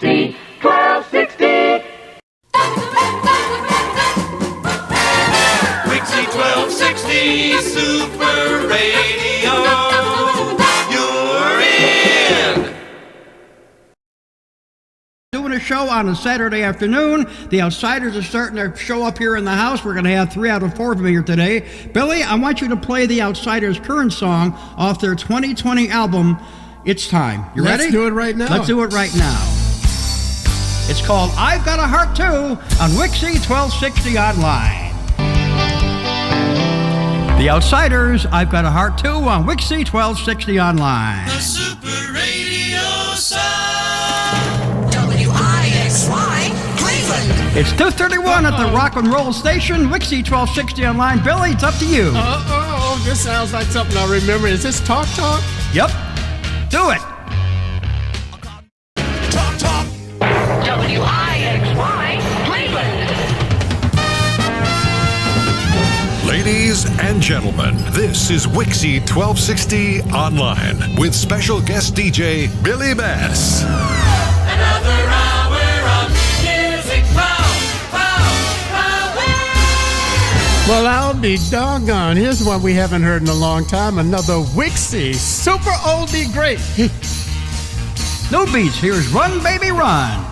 WIXY 1260. WIXY 1260 Super Radio. You're in. Doing a show on a Saturday afternoon. The Outsiders are starting their show up here in the house. We're going to have 3 out of 4 of them here today. Billy, I want you to play the Outsiders' current song off their 2020 album, It's Time. You ready? Let's do it right now. Let's do it right now. It's called I've Got a Heart Too on WIXY 1260 Online. The Outsiders, I've Got a Heart Too on WIXY 1260 Online. The Super Radio sound. WIXY Cleveland. It's 2:31 at the Rock and Roll Station, WIXY 1260 Online. Billy, it's up to you. This sounds like something I remember. Is this Talk Talk? Yep. Do it. Talk, talk. WIXY Cleveland. Ladies and gentlemen, this is WIXY 1260 Online with special guest DJ Billy Bass. Another hour of music power. Well, I'll be doggone. Here's one we haven't heard in a long time. Another WIXY Super Oldie Great. No beats. Here's Run, Baby, Run.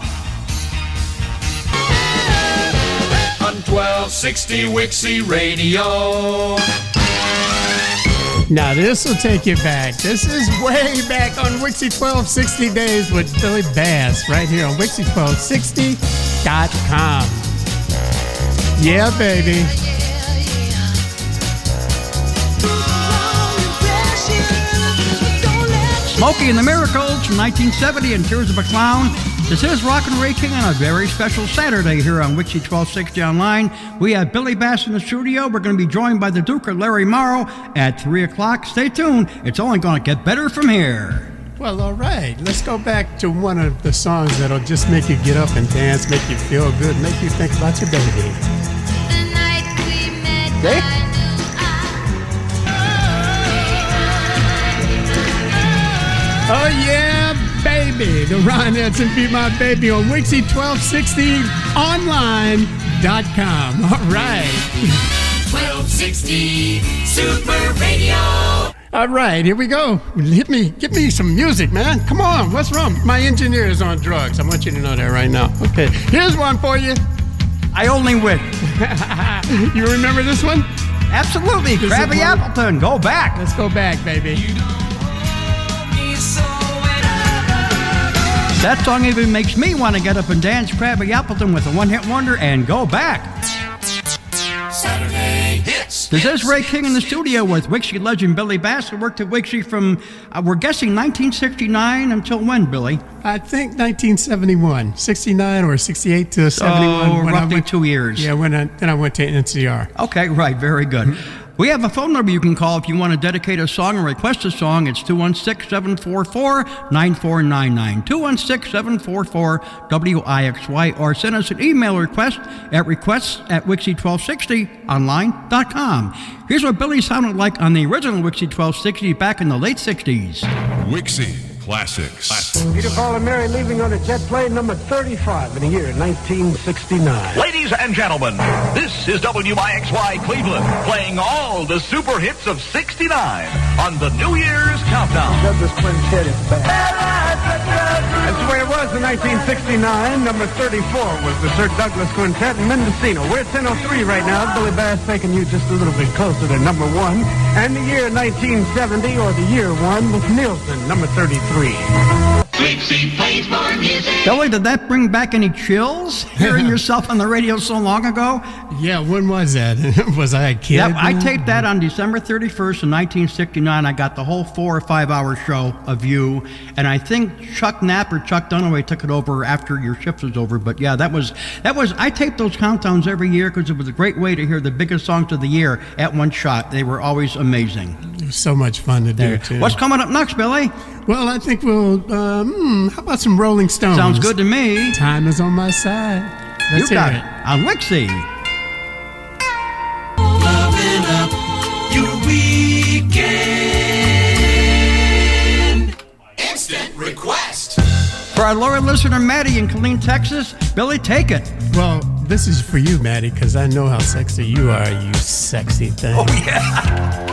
On 1260 WIXY Radio. Now, this will take you back. This is way back on WIXY 1260 days with Billy Bass right here on WIXY1260.com. Yeah, baby. Smokey and the Miracles from 1970 and Tears of a Clown. This is Rockin' Ray King on a very special Saturday here on WIXY 1260 Online. We have Billy Bass in the studio. We're going to be joined by the Duke of Larry Morrow at 3 o'clock. Stay tuned. It's only going to get better from here. Well, all right. Let's go back to one of the songs that'll just make you get up and dance, make you feel good, make you think about your baby. Okay? Oh, yeah, baby. The Ronettes and Be My Baby on WIXY1260online.com. All right. 1260 Super Radio. All right, here we go. Give me some music, man. Come on, what's wrong? My engineer is on drugs. I want you to know that right now. Okay, here's one for you. I only win. You remember this one? Absolutely. This is Krabby one- Appleton. Go back. Let's go back, baby. That song even makes me want to get up and dance Krabby Appleton with a one-hit wonder and go back. Saturday hits. This is Ray King in the studio with WIXY legend Billy Bass, who worked at WIXY from, we're guessing 1969 until when, Billy? I think 1971, 69 or 68 to 71. Oh, when I roughly went, 2 years. Yeah, then I went to NCR. Okay, right, very good. We have a phone number you can call if you want to dedicate a song or request a song. It's 216-744-9499, 216-744-WIXY, or send us an email request at requests@WIXY1260online.com. Here's what Billy sounded like on the original WIXY 1260 back in the late 60s. WIXY Classics. Peter, Paul, and Mary leaving on a jet plane number 35 in the year 1969. Ladies and gentlemen, this is WIXY Cleveland playing all the super hits of 69 on the New Year's Countdown. Douglas Quintet is back. That's the way it was in 1969. Number 34 was the Sir Douglas Quintet in Mendocino. We're at 10:03 right now. Billy Bass taking you just a little bit closer to number 1. And the year 1970, or the year 1, with Nielsen, number 33. WIXY plays more music. Billy, did that bring back any chills? Hearing yourself on the radio so long ago? Yeah, when was that? Was I a kid? Yep, I taped that on December 31st in 1969. I got the whole 4 or 5 hour show of you, and I think Chuck Knapp or Chuck Dunaway took it over after your shift was over. But yeah, that was. I taped those countdowns every year because it was a great way to hear the biggest songs of the year at one shot. They were always amazing. It was so much fun to do, too. What's coming up next, Billy? Well, I think we'll, how about some Rolling Stones? Sounds good to me. Time is on my side. Let's You got hear it. On WIXY. Loving up your weekend. Instant request. For our loyal listener, Maddie in Killeen, Texas, Billy, take it. Well, this is for you, Maddie, because I know how sexy you are, you sexy thing. Oh, yeah.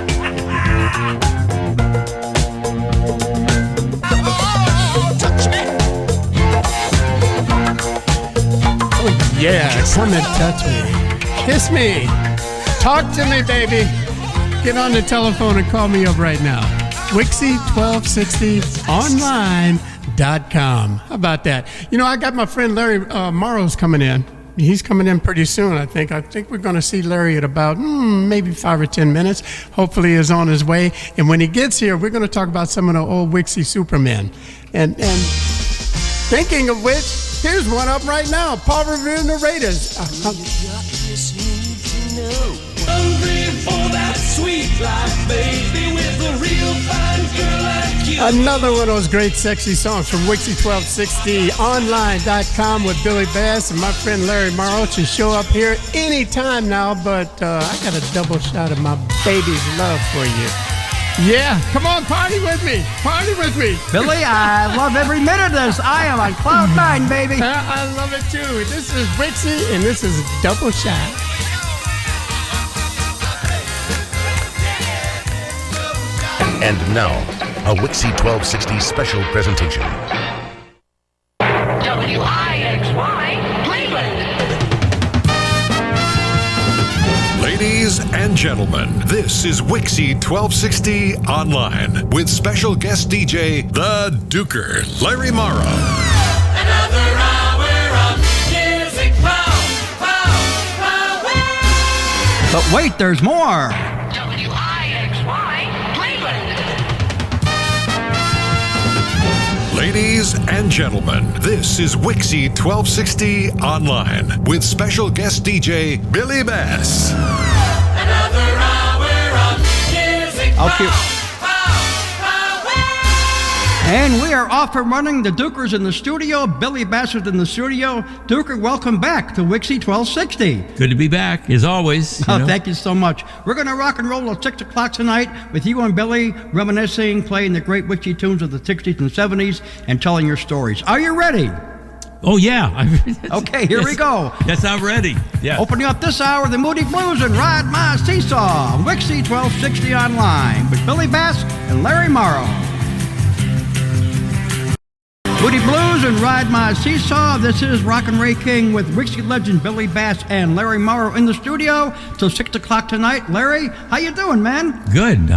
Oh, yeah, come and touch me. Kiss me. Talk to me, baby. Get on the telephone and call me up right now. WIXY1260ONLINE.com. How about that? You know, I got my friend Larry Morrow's coming in. He's coming in pretty soon, I think. I think we're going to see Larry at about maybe 5 or 10 minutes. Hopefully he's on his way. And when he gets here, we're going to talk about some of the old Wixy Supermen. And thinking of which, here's one up right now. Paul Revere and the Raiders. Hungry for that sweet life, baby, with a real fine girl like you. Another one of those great sexy songs from WIXY1260Online.com with Billy Bass and my friend Larry Morrow. To show up here anytime now, but I got a double shot of my baby's love for you. Yeah, come on, party with me. Party with me. Billy, I love every minute of this. I am on cloud nine, baby. I love it too. This is Wixy, and this is Double Shot. And now, a WIXY 1260 special presentation. WIXY Cleveland. Ladies and gentlemen, this is WIXY 1260 Online with special guest DJ, the Duker, Larry Morrow. Another hour of music power. But wait, there's more. WIXY Cleveland. Ladies and gentlemen, this is WIXY 1260 Online with special guest DJ, Billy Bass. Another hour of music Okay. And we are off and running. The Duker's in the studio. Billy Bassett in the studio. Duker, welcome back to WIXY 1260. Good to be back, as always. Oh, thank you so much. We're going to rock and roll till 6 o'clock tonight with you and Billy reminiscing, playing the great Wixy tunes of the 60s and 70s, and telling your stories. Are you ready? Oh, yeah. Okay, here we go. Yes, I'm ready. Yeah. Opening up this hour, the Moody Blues and Ride My Seesaw. WIXY 1260 Online with Billy Bass and Larry Morrow. Moody Blues and Ride My Seesaw. This is Rockin' Ray King with Wixy legend Billy Bass and Larry Morrow in the studio till 6 o'clock tonight. Larry, how you doing, man? Good.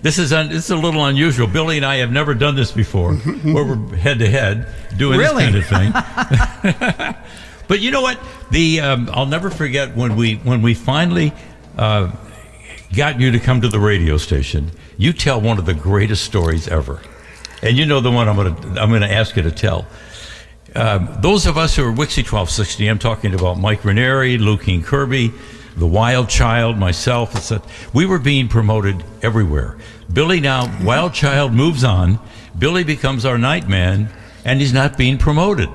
This is a little unusual. Billy and I have never done this before, where we're head-to-head doing Really? this kind of thing. But you know what? I'll never forget when we finally got you to come to the radio station. You tell one of the greatest stories ever. And you know the one I'm going to ask you to tell. Those of us who are Wixy 1260, I'm talking about Mike Ranieri, Lou King Kirby, the Wild Child, myself, etc. We were being promoted everywhere. Billy now, Wild Child moves on. Billy becomes our night man, and he's not being promoted.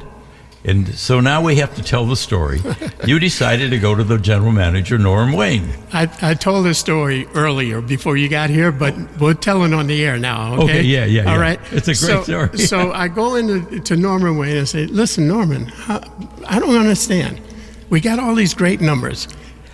And so now we have to tell the story. You decided to go to the general manager, Norm Wayne. I told this story earlier before you got here, but we'll tell it on the air now, okay? Okay, yeah. All right. It's a great story. So I go into Norman Wayne and say, listen, Norman, I don't understand. We got all these great numbers.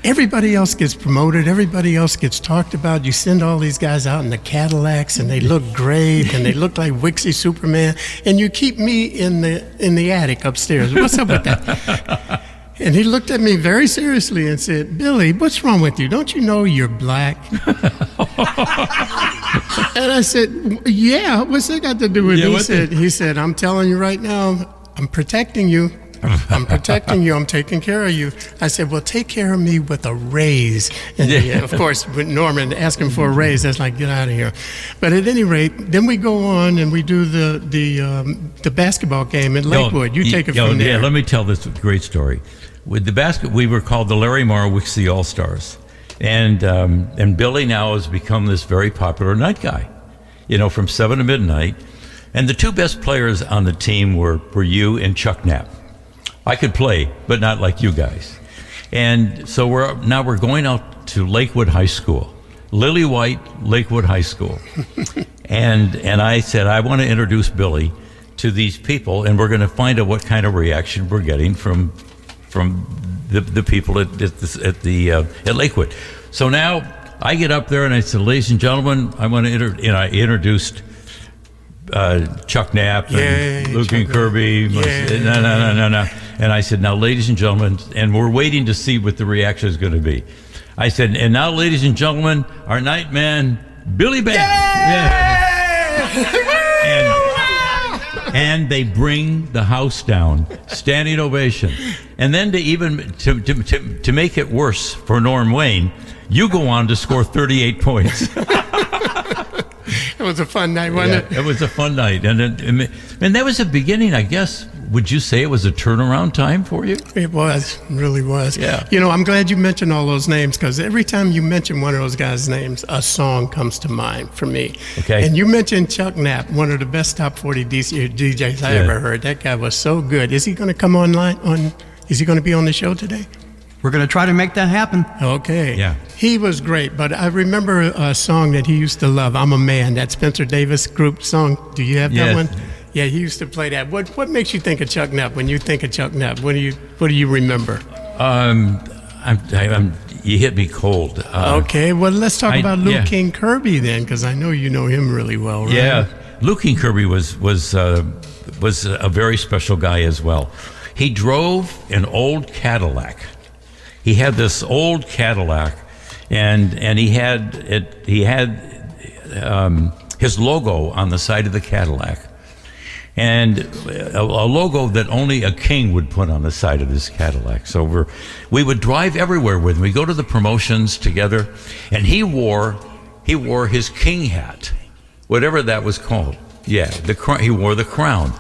Everybody else gets promoted. Everybody else gets talked about. You send all these guys out in the Cadillacs, and they look great, and they look like Wixy Superman, and you keep me in the attic upstairs. What's up with that? And he looked at me very seriously and said, Billy, what's wrong with you? Don't you know you're black? And I said, yeah, what's that got to do with it? He said, I'm telling you right now, I'm protecting you. I'm protecting you. I'm taking care of you. I said, well, take care of me with a raise. And of course, with Norman asking for a raise, that's like, get out of here. But at any rate, then we go on and we do the basketball game in Lakewood. You take it from there. Yeah, let me tell this great story. With the basket, we were called the Larry Morrow Wixy All-Stars. And Billy now has become this very popular night guy, from 7 to midnight. And the two best players on the team were you and Chuck Knapp. I could play, but not like you guys. And so we're going out to Lakewood High School, Lily White Lakewood High School. and I said, I want to introduce Billy to these people, and we're going to find out what kind of reaction we're getting from the people at Lakewood. So now I get up there and I said, ladies and gentlemen, I want to I introduced Chuck Knapp and Luke and Kirby. No. And I said, now, ladies and gentlemen, and we're waiting to see what the reaction is going to be. I said, and now, ladies and gentlemen, our night man, Billy Bass. And they bring the house down, standing ovation. And then to make it worse for Norm Wayne, you go on to score 38 points. It was a fun night, wasn't it? It was a fun night. And that was the beginning, I guess. Would you say it was a turnaround time for you? It was, really was. Yeah. You know, I'm glad you mentioned all those names, because every time you mention one of those guys' names, a song comes to mind for me. Okay. And you mentioned Chuck Knapp, one of the best top 40 DJs I ever heard. That guy was so good. Is he going to come is he going to be on the show today? We're going to try to make that happen. Okay. Yeah. He was great, but I remember a song that he used to love, I'm a Man, that Spencer Davis group song. Do you have that one? Yeah, he used to play that. What makes you think of Chuck Knapp when you think of Chuck Knapp? What do you remember? You hit me cold. Okay, well, let's talk about Luke King Kirby then, because I know you know him really well, right? Yeah, Luke King Kirby was a very special guy as well. He drove an old Cadillac. He had this old Cadillac, and he had his logo on the side of the Cadillac. And a logo that only a king would put on the side of this Cadillac. So we would drive everywhere with him. We go to the promotions together, and he wore his king hat, whatever that was called. Yeah, he wore the crown,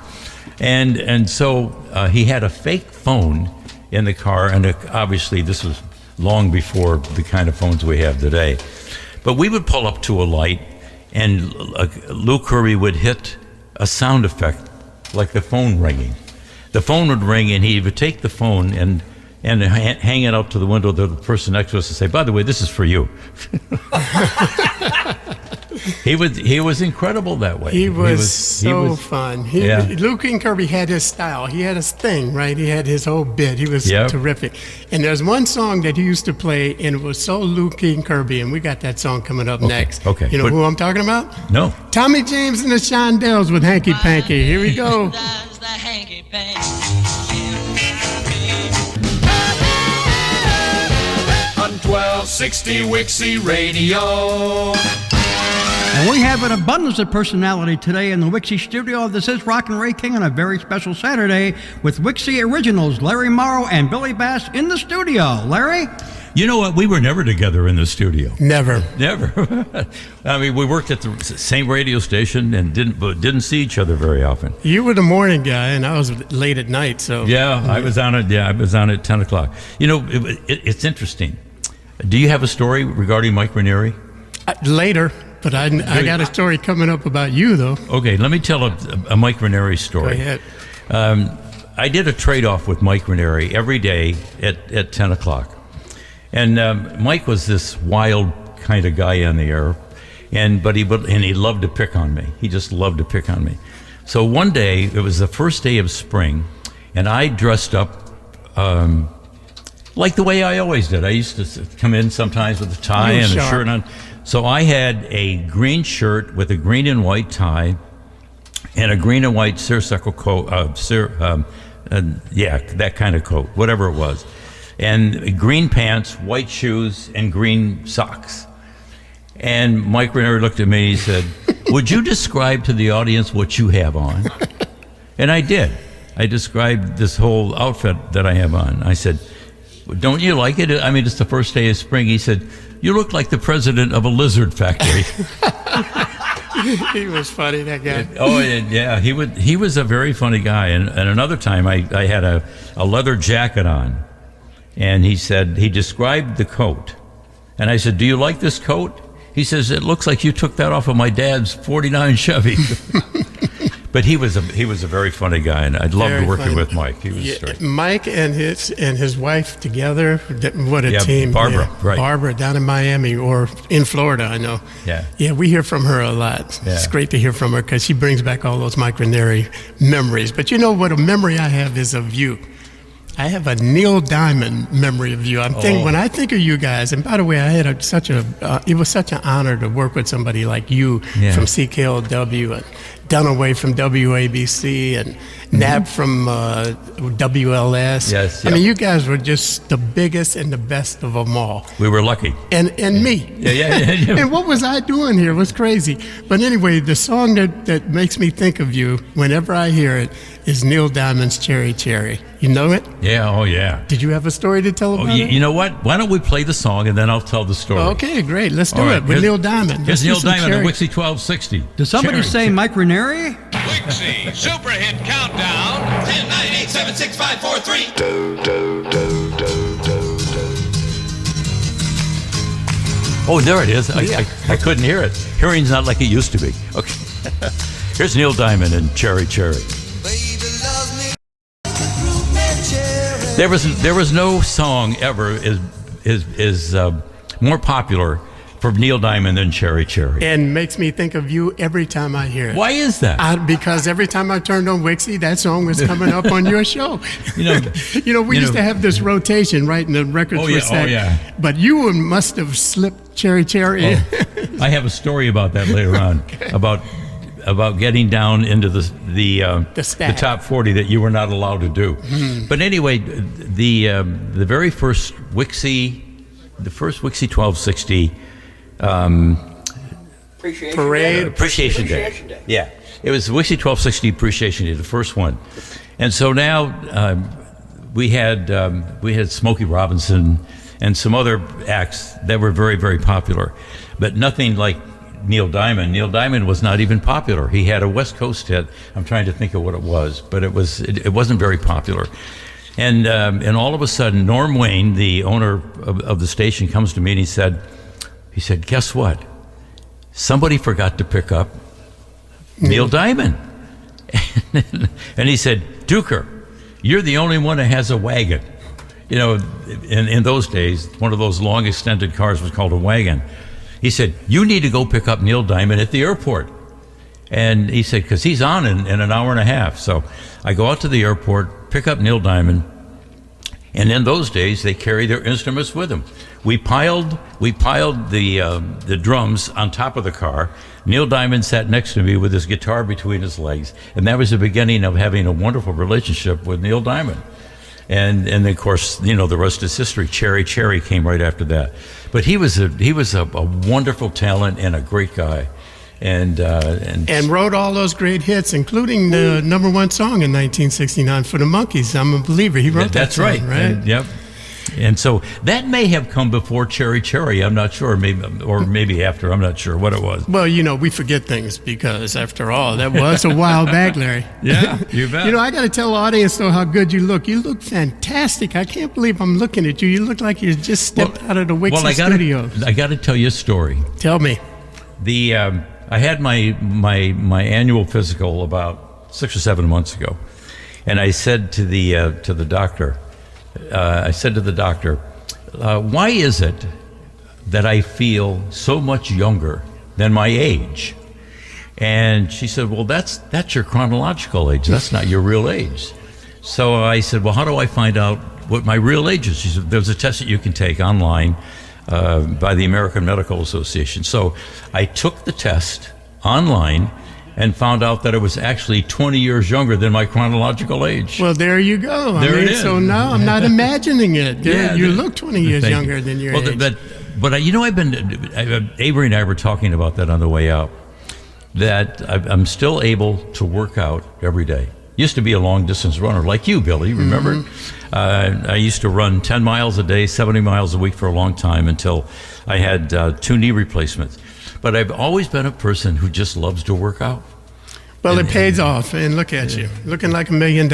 and so he had a fake phone in the car, and obviously this was long before the kind of phones we have today. But we would pull up to a light, and Luke Kirby would hit a sound effect like the phone ringing. The phone would ring, and he would take the phone and hang it out to the window of the person next to us and say, by the way, this is for you. He was incredible that way. He was fun. Luke King Kirby had his style. He had his thing, right? He had his whole bit. He was terrific. And there's one song that he used to play, and it was so Luke King Kirby, and we got that song coming up next. Okay. You know who I'm talking about? No. Tommy James and the Shondells with Hanky Panky. Here we go. On 1260 WIXY Radio. And we have an abundance of personality today in the WIXY studio. This is Rockin' Ray King on a very special Saturday with WIXY Originals, Larry Morrow and Billy Bass in the studio. Larry? You know what? We were never together in the studio. Never. I mean, we worked at the same radio station and didn't see each other very often. You were the morning guy, and I was late at night. So I was on it. Yeah, I was on at 10 o'clock. You know, it's interesting. Do you have a story regarding Mike Ranieri? Later. But I got a story coming up about you, though. Okay, let me tell a Mike Ranieri story. Go ahead. I did a trade-off with Mike Ranieri every day at 10 o'clock. And Mike was this wild kind of guy on the air, but he loved to pick on me. He just loved to pick on me. So one day, it was the first day of spring, and I dressed up like the way I always did. I used to come in sometimes with a tie and a shirt on. So I had a green shirt with a green and white tie and a green and white seersucker coat, that kind of coat, whatever it was. And green pants, white shoes, and green socks. And Mike Ranieri looked at me and he said, would you describe to the audience what you have on? And I did. I described this whole outfit that I have on. I said, don't you like it? I mean, it's the first day of spring. He said, you look like the president of a lizard factory. He was funny, that guy. He was a very funny guy. And another time I had a leather jacket on, and he described the coat. And I said, do you like this coat? He says, it looks like you took that off of my dad's 49 Chevy. But he was a very funny guy, and I loved Very working funny. with Mike. He was great. Mike and his wife together, what a Yeah, team. Barbara, right. Barbara down in Miami or in Florida, I know. Yeah. Yeah, we hear from her a lot. Yeah. It's great to hear from her because she brings back all those Mike Ranieri memories. But you know what a memory I have is of you. I have a Neil Diamond memory of you. When I think of you guys, and by the way, I had it was such an honor to work with somebody like you from CKLW and Dunaway from WABC and Nab from WLS. Yes, I mean, you guys were just the biggest and the best of them all. We were lucky. And me. Yeah. And what was I doing here? It was crazy. But anyway, the song that makes me think of you whenever I hear it is Neil Diamond's Cherry Cherry. You know it? Yeah, oh yeah. Did you have a story to tell about it? You know what? Why don't we play the song and then I'll tell the story. Okay, great. Let's do All right, it with Neil Diamond. Here's Let's do Neil some Diamond Cherry. at WIXY 1260. Did somebody say Mike Ranieri? WIXY Super Hit Countdown. 10, 9, 8, 7, 6, 5, 4, 3. Oh, there it is. I couldn't hear it. Hearing's not like it used to be. Okay. Here's Neil Diamond and Cherry Cherry. There was no song ever is more popular for Neil Diamond than Cherry Cherry. And makes me think of you every time I hear it. Why is that? Because every time I turned on WIXY, that song was coming up on your show. We used to have this rotation, right? And the records were set. Oh, yeah. But you must have slipped Cherry Cherry. I have a story about that later on, about getting down into the top 40 that you were not allowed to do. But anyway, the very first WIXY, the first WIXY 1260 Appreciation Day. Yeah, it was WIXY 1260 Appreciation Day, the first one. And so now we had Smokey Robinson and some other acts that were very, very popular, but nothing like Neil Diamond. Neil Diamond was not even popular. He had a West Coast hit. I'm trying to think of what it was, but it wasn't very popular. And all of a sudden, Norm Wayne, the owner of the station, comes to me and he said, guess what? Somebody forgot to pick up Neil Diamond. And he said, Duker, you're the only one that has a wagon. You know, in those days, one of those long extended cars was called a wagon. He said, you need to go pick up Neil Diamond at the airport. And he said, because he's on in an hour and a half. So I go out to the airport, pick up Neil Diamond, and in those days, they carried their instruments with them. We piled the drums on top of the car. Neil Diamond sat next to me with his guitar between his legs, and that was the beginning of having a wonderful relationship with Neil Diamond. And of course, the rest is history. Cherry Cherry came right after that. But he was a wonderful talent and a great guy. And wrote all those great hits, including the number one song in 1969 for the Monkees. I'm a believer. He wrote that song, right? And, yep. And so that may have come before Cherry Cherry. I'm not sure. Maybe after. I'm not sure what it was. Well, we forget things because, after all, that was a while back, Larry. Yeah, you bet. I got to tell the audience, though, how good you look. You look fantastic. I can't believe I'm looking at you. You look like you just stepped out of the WIXY studios. I got to tell you a story. Tell me. I had my annual physical about 6 or 7 months ago, and I said to the doctor, why is it that I feel so much younger than my age? And she said, well, that's your chronological age. That's not your real age. So I said, well, how do I find out what my real age is? She said, there's a test that you can take online by the American Medical Association. So I took the test online and found out that it was actually 20 years younger than my chronological age. Well, there you go. It is. So now I'm not imagining it. You look 20 years younger than your age. But Avery and I were talking about that on the way out, that I'm still able to work out every day. Used to be a long-distance runner like you, Billy, remember? Mm-hmm. I used to run 10 miles a day, 70 miles a week for a long time until I had 2 knee replacements. But I've always been a person who just loves to work out. Well, it pays off, and look at you, looking like $1 million.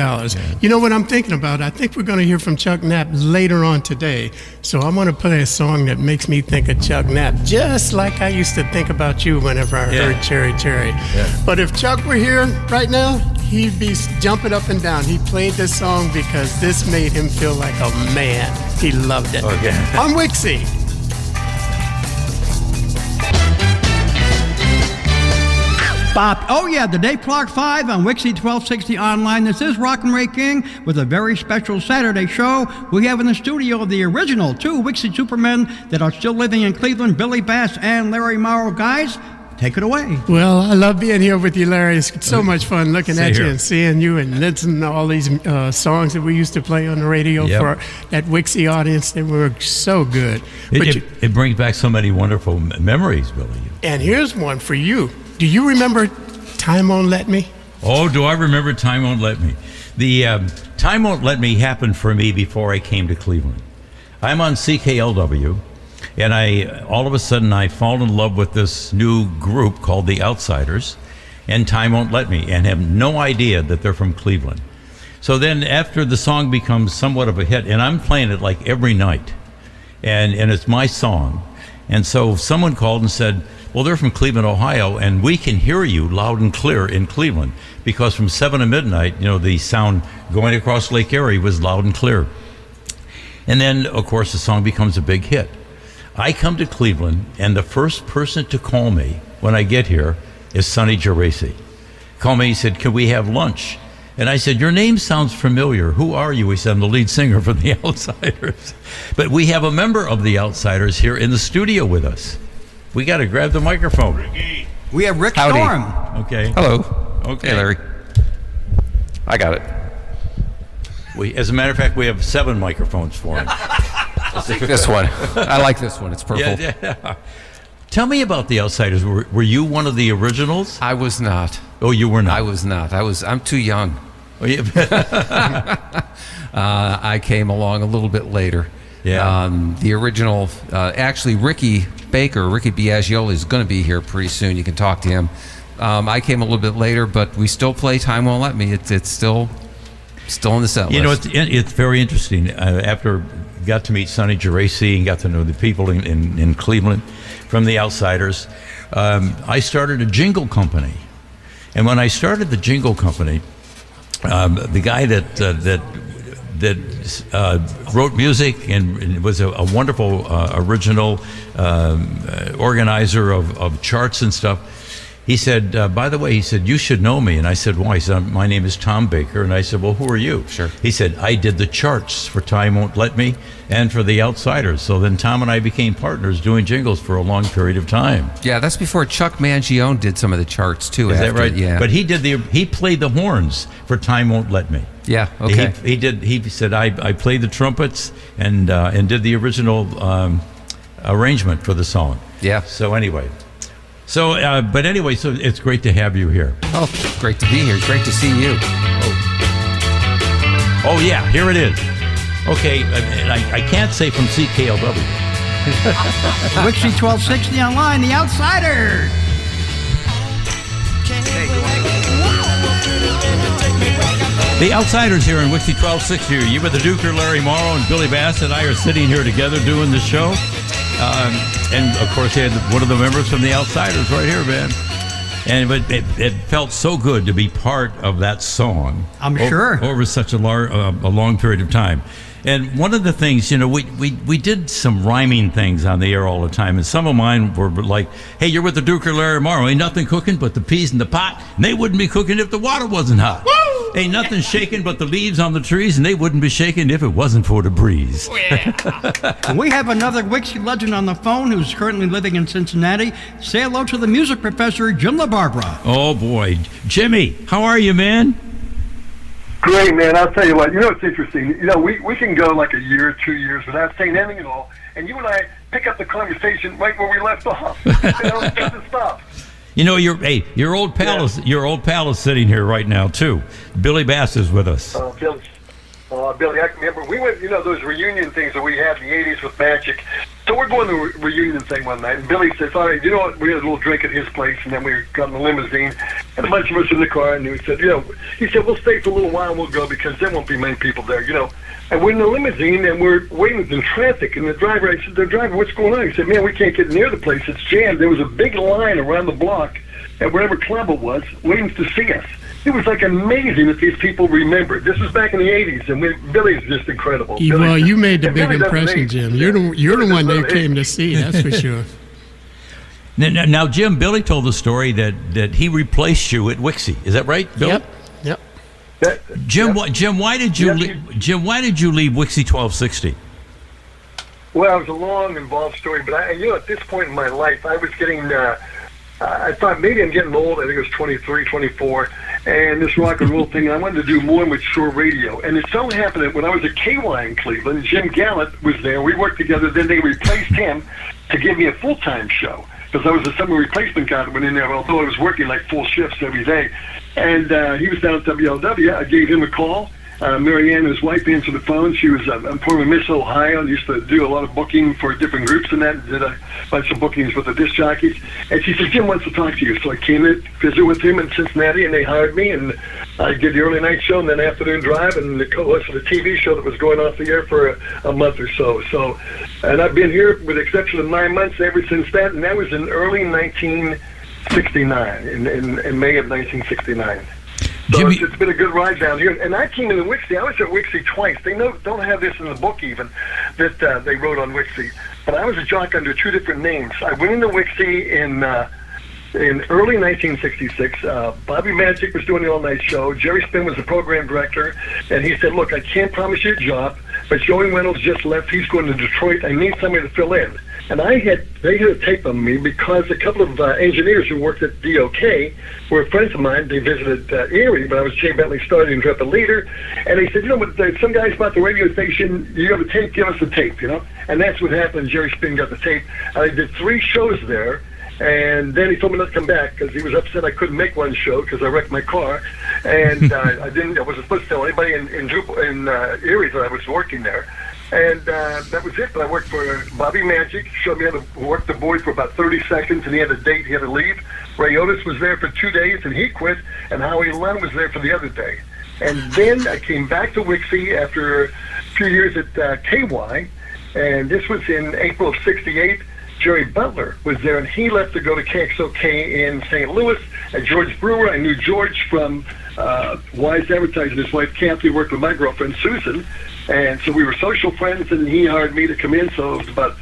You know what I'm thinking about? I think we're going to hear from Chuck Knapp later on today. So I want to play a song that makes me think of Chuck Knapp, just like I used to think about you whenever I heard Cherry Cherry. Yeah. But if Chuck were here right now, he'd be jumping up and down. He played this song because this made him feel like a man. He loved it. Okay. On WIXY. Bop. Oh, yeah, the Dave Clark 5 on WIXY 1260 Online. This is Rockin' Ray King with a very special Saturday show. We have in the studio the original 2 WIXY Supermen that are still living in Cleveland, Billy Bass and Larry Morrow. Guys, take it away. Well, I love being here with you, Larry. It's so much fun looking at you and seeing you and listening to all these songs that we used to play on the radio for that WIXY audience. They were so good. It brings back so many wonderful memories, Billy. And here's one for you. Do you remember Time Won't Let Me? Oh, do I remember Time Won't Let Me? The Time Won't Let Me happened for me before I came to Cleveland. I'm on CKLW, and all of a sudden I fall in love with this new group called The Outsiders, and Time Won't Let Me, and have no idea that they're from Cleveland. So then after the song becomes somewhat of a hit, and I'm playing it like every night, and it's my song, and so someone called and said, well, they're from Cleveland, Ohio, and we can hear you loud and clear in Cleveland, because from 7 to midnight, the sound going across Lake Erie was loud and clear. And then, of course, the song becomes a big hit. I come to Cleveland, and the first person to call me when I get here is Sonny Geraci. Called me, he said, can we have lunch? And I said, your name sounds familiar. Who are you? He said, I'm the lead singer for The Outsiders. But we have a member of The Outsiders here in the studio with us. We got to grab the microphone. Ricky. We have Rick Howdy. Storm. Okay. Hello. Okay. Hey, Larry. I got it. As a matter of fact, we have 7 microphones for him. This one. I like this one. It's purple. Yeah. Tell me about The Outsiders. Were you one of the originals? I was not. Oh, you were not? I was not. I'm too young. Oh, yeah. I came along a little bit later. Yeah. The original, actually, Ricky Biaggioli is going to be here pretty soon. You can talk to him. I came a little bit later, but we still play Time Won't Let Me. It's still in the set list. It's very interesting. After got to meet Sonny Geraci and got to know the people in Cleveland from The Outsiders, I started a jingle company. And when I started the jingle company, the guy that wrote music and was a wonderful original organizer of charts and stuff. He said, by the way, he said, you should know me. And I said, why? He said, my name is Tom Baker. And I said, well, who are you? Sure. He said, I did the charts for Time Won't Let Me and for The Outsiders. So then Tom and I became partners doing jingles for a long period of time. Yeah, that's before Chuck Mangione did some of the charts too. Is that right? Yeah. But he played the horns for Time Won't Let Me. Yeah. Okay. He said I played the trumpets and did the original arrangement for the song. Yeah. So anyway, so it's great to have you here. Oh, great to be here. Great to see you. Oh yeah, here it is. Okay, I can't say from CKLW. WIXY 1260 Online, The Outsiders. The Outsiders here in WIXY 1260. You with the Duker, Larry Morrow, and Billy Bass and I are sitting here together doing the show. And of course, he had one of the members from The Outsiders right here, man. And it felt so good to be part of that song. I'm sure. Over such a long period of time. And one of the things, we did some rhyming things on the air all the time, and some of mine were like, hey, you're with the Duker, Larry Morrow, ain't nothing cooking but the peas in the pot, and they wouldn't be cooking if the water wasn't hot. Woo! Ain't nothing shaking but the leaves on the trees, and they wouldn't be shaking if it wasn't for the breeze. We have another WIXY legend on the phone who's currently living in Cincinnati. Say hello to the music professor, Jim LaBarbera. Oh, boy. Jimmy, how are you, man? Great, man. I'll tell you what. It's interesting. We can go like a year, 2 years without saying anything at all, and you and I pick up the conversation right where we left off. It doesn't stop. Your old pal is sitting here right now too. Billy Bass is with us. Billy, I remember we went, those reunion things that we had in the 80s with Magic. So we're going to a reunion thing one night, and Billy says, all right, you know what, we had a little drink at his place, and then we got in the limousine, and a bunch of us in the car, and he said, we'll stay for a little while and we'll go because there won't be many people there, And we're in the limousine and we're waiting in traffic, and I said, the driver, what's going on? He said, man, we can't get near the place. It's jammed. There was a big line around the block at wherever club it was, waiting to see us. It was like amazing that these people remembered. This was back in the 80s, and Billy's just incredible. Well, you made the big Billy doesn't impression, age. Jim. You're the one they came to see, that's for sure. Now, Jim, Billy told the story that he replaced you at WIXY. Is that right, Bill? Yep. Jim, why did you leave WIXY 1260? Well, it was a long, involved story, but at this point in my life, I was getting. I thought maybe I'm getting old. I think it was 23, 24, and this rock and roll thing. I wanted to do more mature radio, and it so happened that when I was at KY in Cleveland, Jim Gallant was there. We worked together. Then they replaced him to give me a full-time show because I was a summer replacement guy that went in there. Although I was working like full shifts every day, and he was down at WLW. I gave him a call. Mary Ann, his wife, answered the phone. She was former Miss Ohio and used to do a lot of booking for different groups and that, did a bunch of bookings with the disc jockeys. And she said, Jim wants to talk to you. So I came in, visit with him in Cincinnati, and they hired me, and I did the early night show and then afternoon drive and the co-host of the TV show that was going off the air for a month or so. And I've been here, with the exception of 9 months, ever since that, and that was in early 1969, in May of 1969. So it's been a good ride down here. And I came into WIXY. I was at WIXY twice. They don't have this in the book even, that they wrote on WIXY. But I was a jock under two different names. I went into WIXY in early 1966. Bobby Magic was doing the all-night show. Jerry Spin was the program director. And he said, look, I can't promise you a job, but Joey Reynolds just left. He's going to Detroit. I need somebody to fill in. And they had a tape on me because a couple of engineers who worked at DOK were friends of mine. They visited Erie, but I was Jay Bentley starting intrepid leader. And they said, what, some guys bought the radio station. You have a tape, give us the tape, And that's what happened. Jerry Spin got the tape. I did 3 shows there. And then he told me not to come back because he was upset I couldn't make one show because I wrecked my car. And I wasn't supposed to tell anybody in Erie that I was working there. And that was it. But I worked for Bobby Magic, showed me how to work the board for about 30 seconds, and he had a date, he had to leave. Ray Otis was there for 2 days, and he quit, and Howie Lunn was there for the other day. And then I came back to WIXY after a few years at KY, and this was in April of 68. Jerry Butler was there, and he left to go to KXOK in St. Louis. And George Brewer, I knew George from Wise Advertising. His wife Kathy worked with my girlfriend Susan. And so we were social friends, and he hired me to come in. So it was about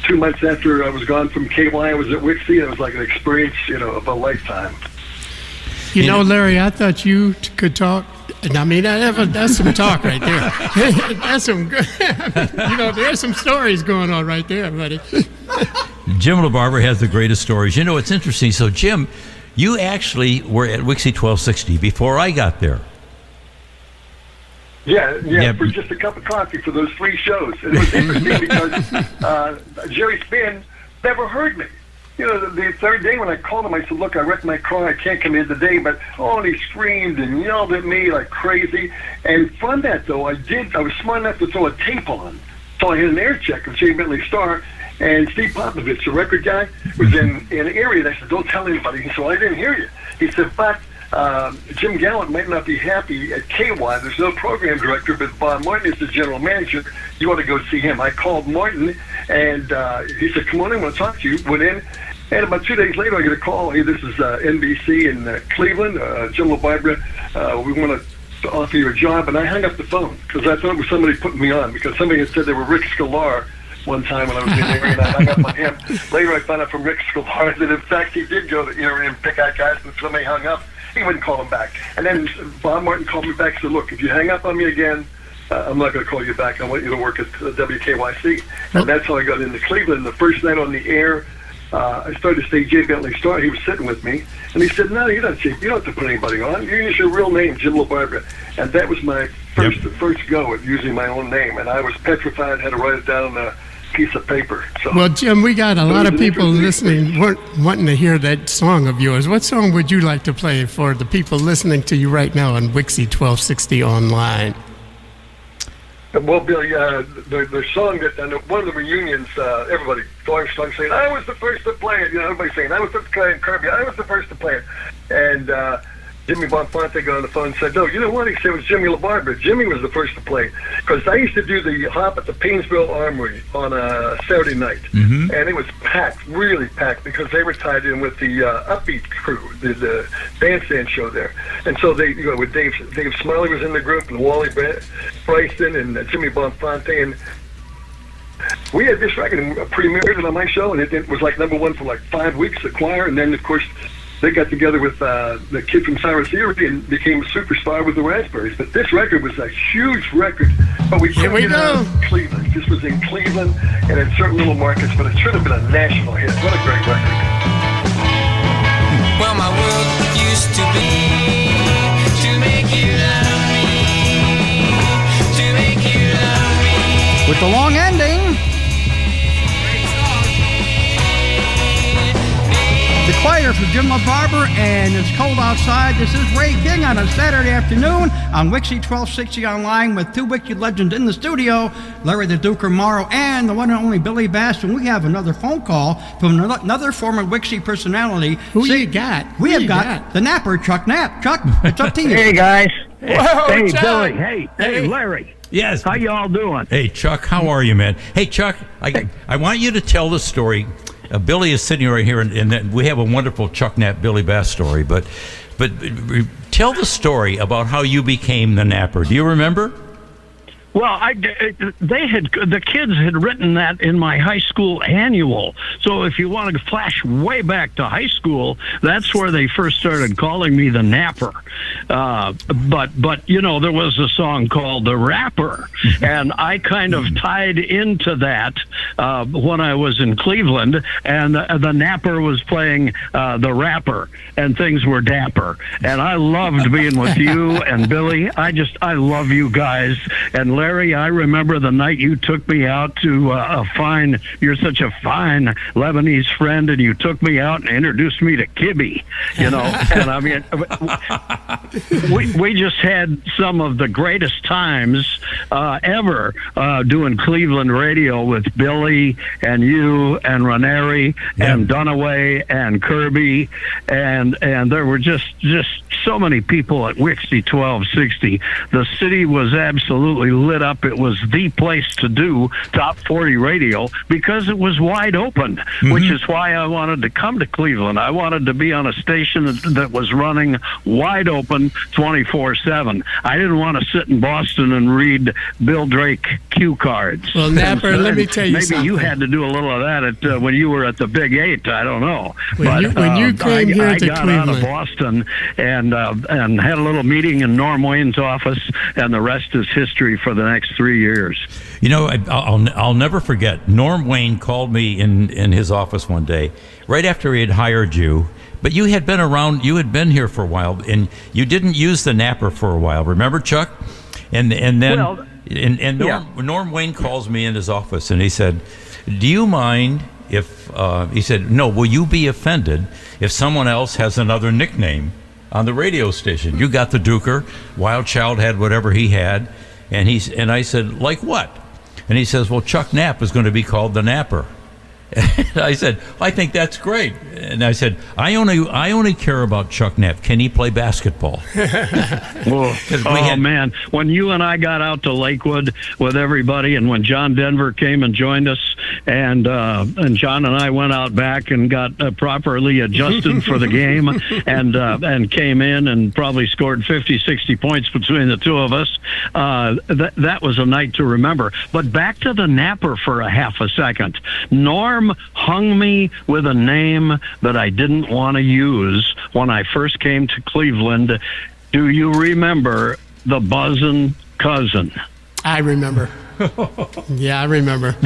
2 months after I was gone from KY, I was at WIXY. It was like an experience, of a lifetime. Larry, I thought you could talk. I mean, that's some talk right there. That's some good. There's some stories going on right there, buddy. Jim LaBarbera has the greatest stories. It's interesting. So, Jim, you actually were at WIXY 1260 before I got there. Yeah, for just a cup of coffee for those 3 shows. It was interesting because Jerry Spin never heard me. The third day when I called him, I said, look, I wrecked my car. I can't come in today. But, and he screamed and yelled at me like crazy. And from that, though, I was smart enough to throw a tape on. So I had an air check of Jay Bentley Star. And Steve Popovich, the record guy, was in Erie. And I said, don't tell anybody. So I didn't hear you. He said, but Jim Gallant might not be happy at KY. There's no program director, but Bob Martin is the general manager. You ought to go see him. I called Martin, and he said, come on in, I want to talk to you. Went in, and about 2 days later, I get a call. Hey, this is NBC in Cleveland. Jim LaBarbera, we want to offer you a job. And I hung up the phone because I thought it was somebody putting me on because somebody had said they were Rick Sklar one time when I was in Erie, and I hung up on him. Later, I found out from Rick Sklar that, in fact, he did go to Erie and pick out guys, and somebody hung up. He wouldn't call him back. And then Bob Martin called me back and said, look, if you hang up on me again, I'm not going to call you back. I want you to work at WKYC. And that's how I got into Cleveland. The first night on the air, I started to say Jay Bentley Star. He was sitting with me. And he said, no, you don't have to put anybody on. You use your real name, Jim LaBarbera. And that was my first go at using my own name. And I was petrified, had to write it down on a piece of paper. So, well, Jim, we got a lot of people listening wanting to hear that song of yours. What song would you like to play for the people listening to you right now on WIXY 1260 Online? Well, Billy, the song that on one of the reunions, everybody sung saying, "I was the first to play it." You know, everybody saying, "I was the first to play it." Kirby, "I was the first to play it." And Jimmy Bonfante got on the phone and said, "No, you know what?" He said, "It was Jimmy LaBarbera. Jimmy was the first to play." Because I used to do the hop at the Painesville Armory on a Saturday night. Mm-hmm. And it was packed, really packed, because they were tied in with the Upbeat crew, the bandstand show there. And so they, you know, with Dave Smiley was in the group, and Wally Bryson, and Jimmy Bonfante, and we had this record and premiered it on my show, and it was like #1 for like 5 weeks, the choir, and then, of course, they got together with the kid from Cyrus Erie and became a superstar with the Raspberries. But this record was a huge record. But Here we go. In Cleveland. This was in Cleveland and in certain little markets, but it should have been a national hit. What a great record. Well, my world used to be to make you love me, to make you love me. With the long ending. The choir for Jim LaBarbera, and It's Cold Outside. This is Ray King on a Saturday afternoon on WIXY 1260 Online with two WIXY legends in the studio, Larry the Duker Morrow and the one and only Billy Bass. And we have another phone call from another former WIXY personality. Who you got? We have got the Napper, Chuck Knapp. Chuck, it's up to you. Hey, guys. Whoa, hey, Chuck. Billy. Hey, Larry. Yes. How y'all doing? Hey, Chuck, how are you, man? Hey, Chuck, I want you to tell the story. Billy is sitting right here, and we have a wonderful Chuck Knapp, Billy Bass story. But tell the story about how you became the Napper. Do you remember? Well, the kids had written that in my high school annual. So if you want to flash way back to high school, that's where they first started calling me the Napper. But you know, there was a song called The Rapper, and I kind of tied into that when I was in Cleveland, and the Napper was playing The Rapper, and things were dapper. And I loved being with you and Billy. I love you guys. And Larry, I remember the night you took me out to you're such a fine Lebanese friend, and you took me out and introduced me to Kibbe, you know. And I mean, we just had some of the greatest times ever doing Cleveland radio with Billy and you and Ranieri and Dunaway and Kirby, and there were just so many people at WIXY 1260. The city was absolutely lit up. It was the place to do top 40 radio because it was wide open, which is why I wanted to come to Cleveland. I wanted to be on a station that was running wide open 24/7. I didn't want to sit in Boston and read Bill Drake cue cards. Well, Napper, let me tell you maybe something. you had to do a little of that when you were at the Big 8. I don't know. When you came here I to got Cleveland, out of Boston and had a little meeting in Norm Wayne's office, and the rest is history for the next 3 years. You know, I'll never forget. Norm Wayne called me in his office one day, right after he had hired you. But you had been around. You had been here for a while, and you didn't use the Napper for a while. Remember, Chuck? And then Norm Wayne calls me in his office, and he said, "Do you mind if?" He said, "No. Will you be offended if someone else has another nickname on the radio station? You got the Duker. Wild Child had whatever he had." And I said, "Like what?" And he says, "Well, Chuck Knapp is going to be called the Napper." And I said, "I think that's great." And I said, "I only care about Chuck Knapp. Can he play basketball?" Man, when you and I got out to Lakewood with everybody, and when John Denver came and joined us, and John and I went out back and got properly adjusted for the game, and came in and probably scored 50, 60 points between the two of us. That was a night to remember. But back to the Napper for a half a second. Norm hung me with a name that I didn't want to use when I first came to Cleveland. Do you remember the Buzzin' Cousin? I remember. Yeah, I remember.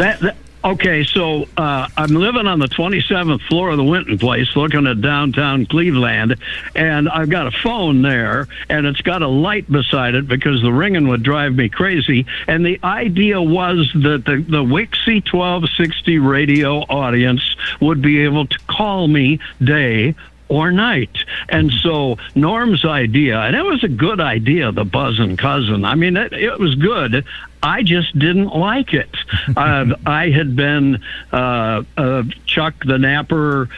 Okay, so I'm living on the 27th floor of the Winton Place, looking at downtown Cleveland, and I've got a phone there, and it's got a light beside it because the ringing would drive me crazy. And the idea was that the WIXY 1260 radio audience would be able to call me day or night. And so Norm's idea, and it was a good idea, the Buzzin' Cousin. I mean, it was good. I just didn't like it. I had been Chuck the Napper,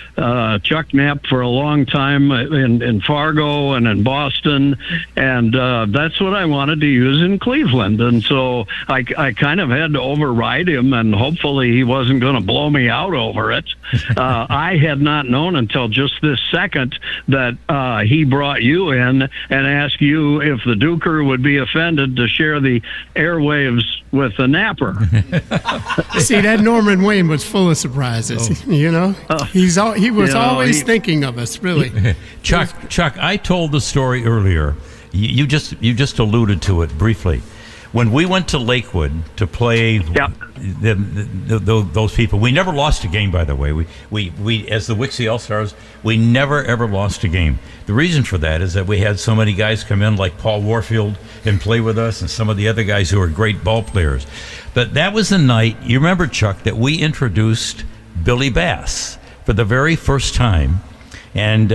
Chuck Knapp for a long time in Fargo and in Boston, and that's what I wanted to use in Cleveland. And so I kind of had to override him, and hopefully he wasn't going to blow me out over it. I had not known until just this second that he brought you in and asked you if the Duker would be offended to share the airwaves with the Napper. See, that Norman Wayne was full of surprises. You know, he was always thinking of us. Really, Chuck, I told the story earlier. You just alluded to it briefly. When we went to Lakewood to play those people, we never lost a game, by the way. We as the WIXY All-Stars, we never, ever lost a game. The reason for that is that we had so many guys come in like Paul Warfield and play with us, and some of the other guys who are great ball players. But that was the night, you remember, Chuck, that we introduced Billy Bass for the very first time. And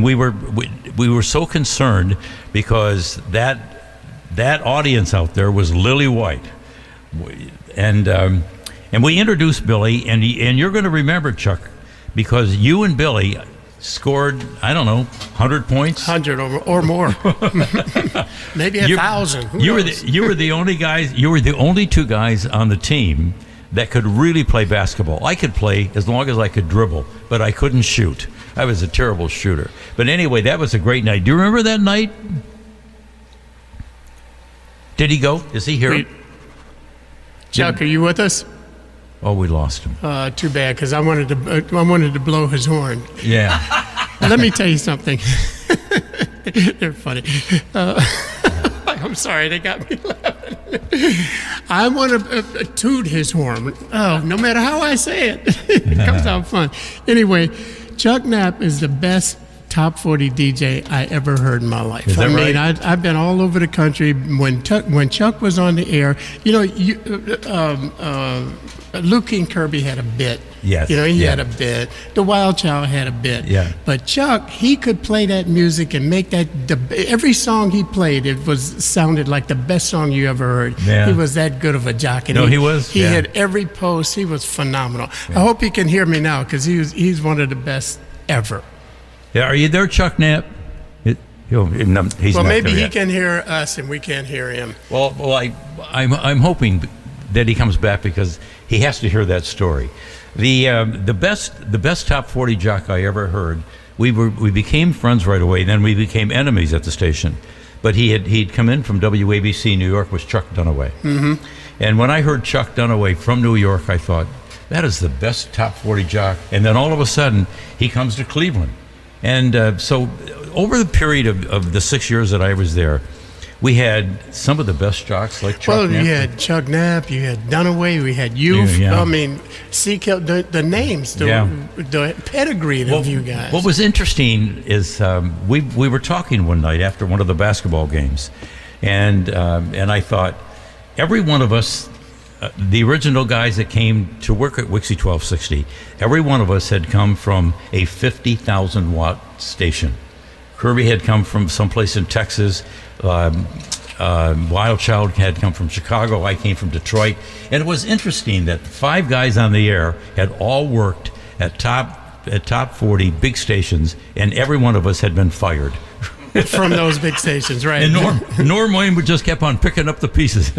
we were so concerned because that audience out there was lily white, and we introduced Billy, and you're going to remember, Chuck, because you and Billy scored, I don't know, 100 points, 100 or more, maybe 1,000. You were the only guys. You were the only two guys on the team that could really play basketball. I could play as long as I could dribble, but I couldn't shoot. I was a terrible shooter. But anyway, that was a great night. Do you remember that night? Did he go? Is he here? Chuck, are you with us? Oh, we lost him. Too bad, because I wanted to blow his horn. Yeah. Let me tell you something. They're funny. I'm sorry, they got me laughing. I want to toot his horn. Oh, no matter how I say it, it comes out fun. Anyway, Chuck Knapp is the best top 40 DJ I ever heard in my life. Is that right? I've been all over the country. When Chuck was on the air, you know, Luke King Kirby had a bit. Yes. You know, he had a bit. The Wild Child had a bit. Yeah. But Chuck, he could play that music and make that. Every song he played, sounded like the best song you ever heard. Yeah. He was that good of a jockey. No, he was. He had every post. He was phenomenal. Yeah. I hope he can hear me now, because he's one of the best ever. Yeah, are you there, Chuck Knapp? He's well, maybe he yet. can hear us and we can't hear him. Well, I'm hoping that he comes back, because he has to hear that story. The best top 40 jock I ever heard. We became friends right away. Then we became enemies at the station. But he'd come in from WABC New York, was Chuck Dunaway. Mm-hmm. And when I heard Chuck Dunaway from New York, I thought, that is the best top 40 jock. And then all of a sudden, he comes to Cleveland. And so over the period of the 6 years that I was there, we had some of the best jocks like Chuck Knapp. Well, you had Chuck Knapp, you had Dunaway, we had you. Yeah. I mean, the names, the pedigree of you guys. What was interesting is we were talking one night after one of the basketball games, and I thought, every one of us, the original guys that came to work at WIXY 1260, every one of us had come from a 50,000 watt station. Kirby had come from someplace in Texas. Wild Child had come from Chicago. I came from Detroit. And it was interesting that 5 guys on the air had all worked at top 40 big stations, and every one of us had been fired. From those big stations, right? And Norm Wayne would just kept on picking up the pieces.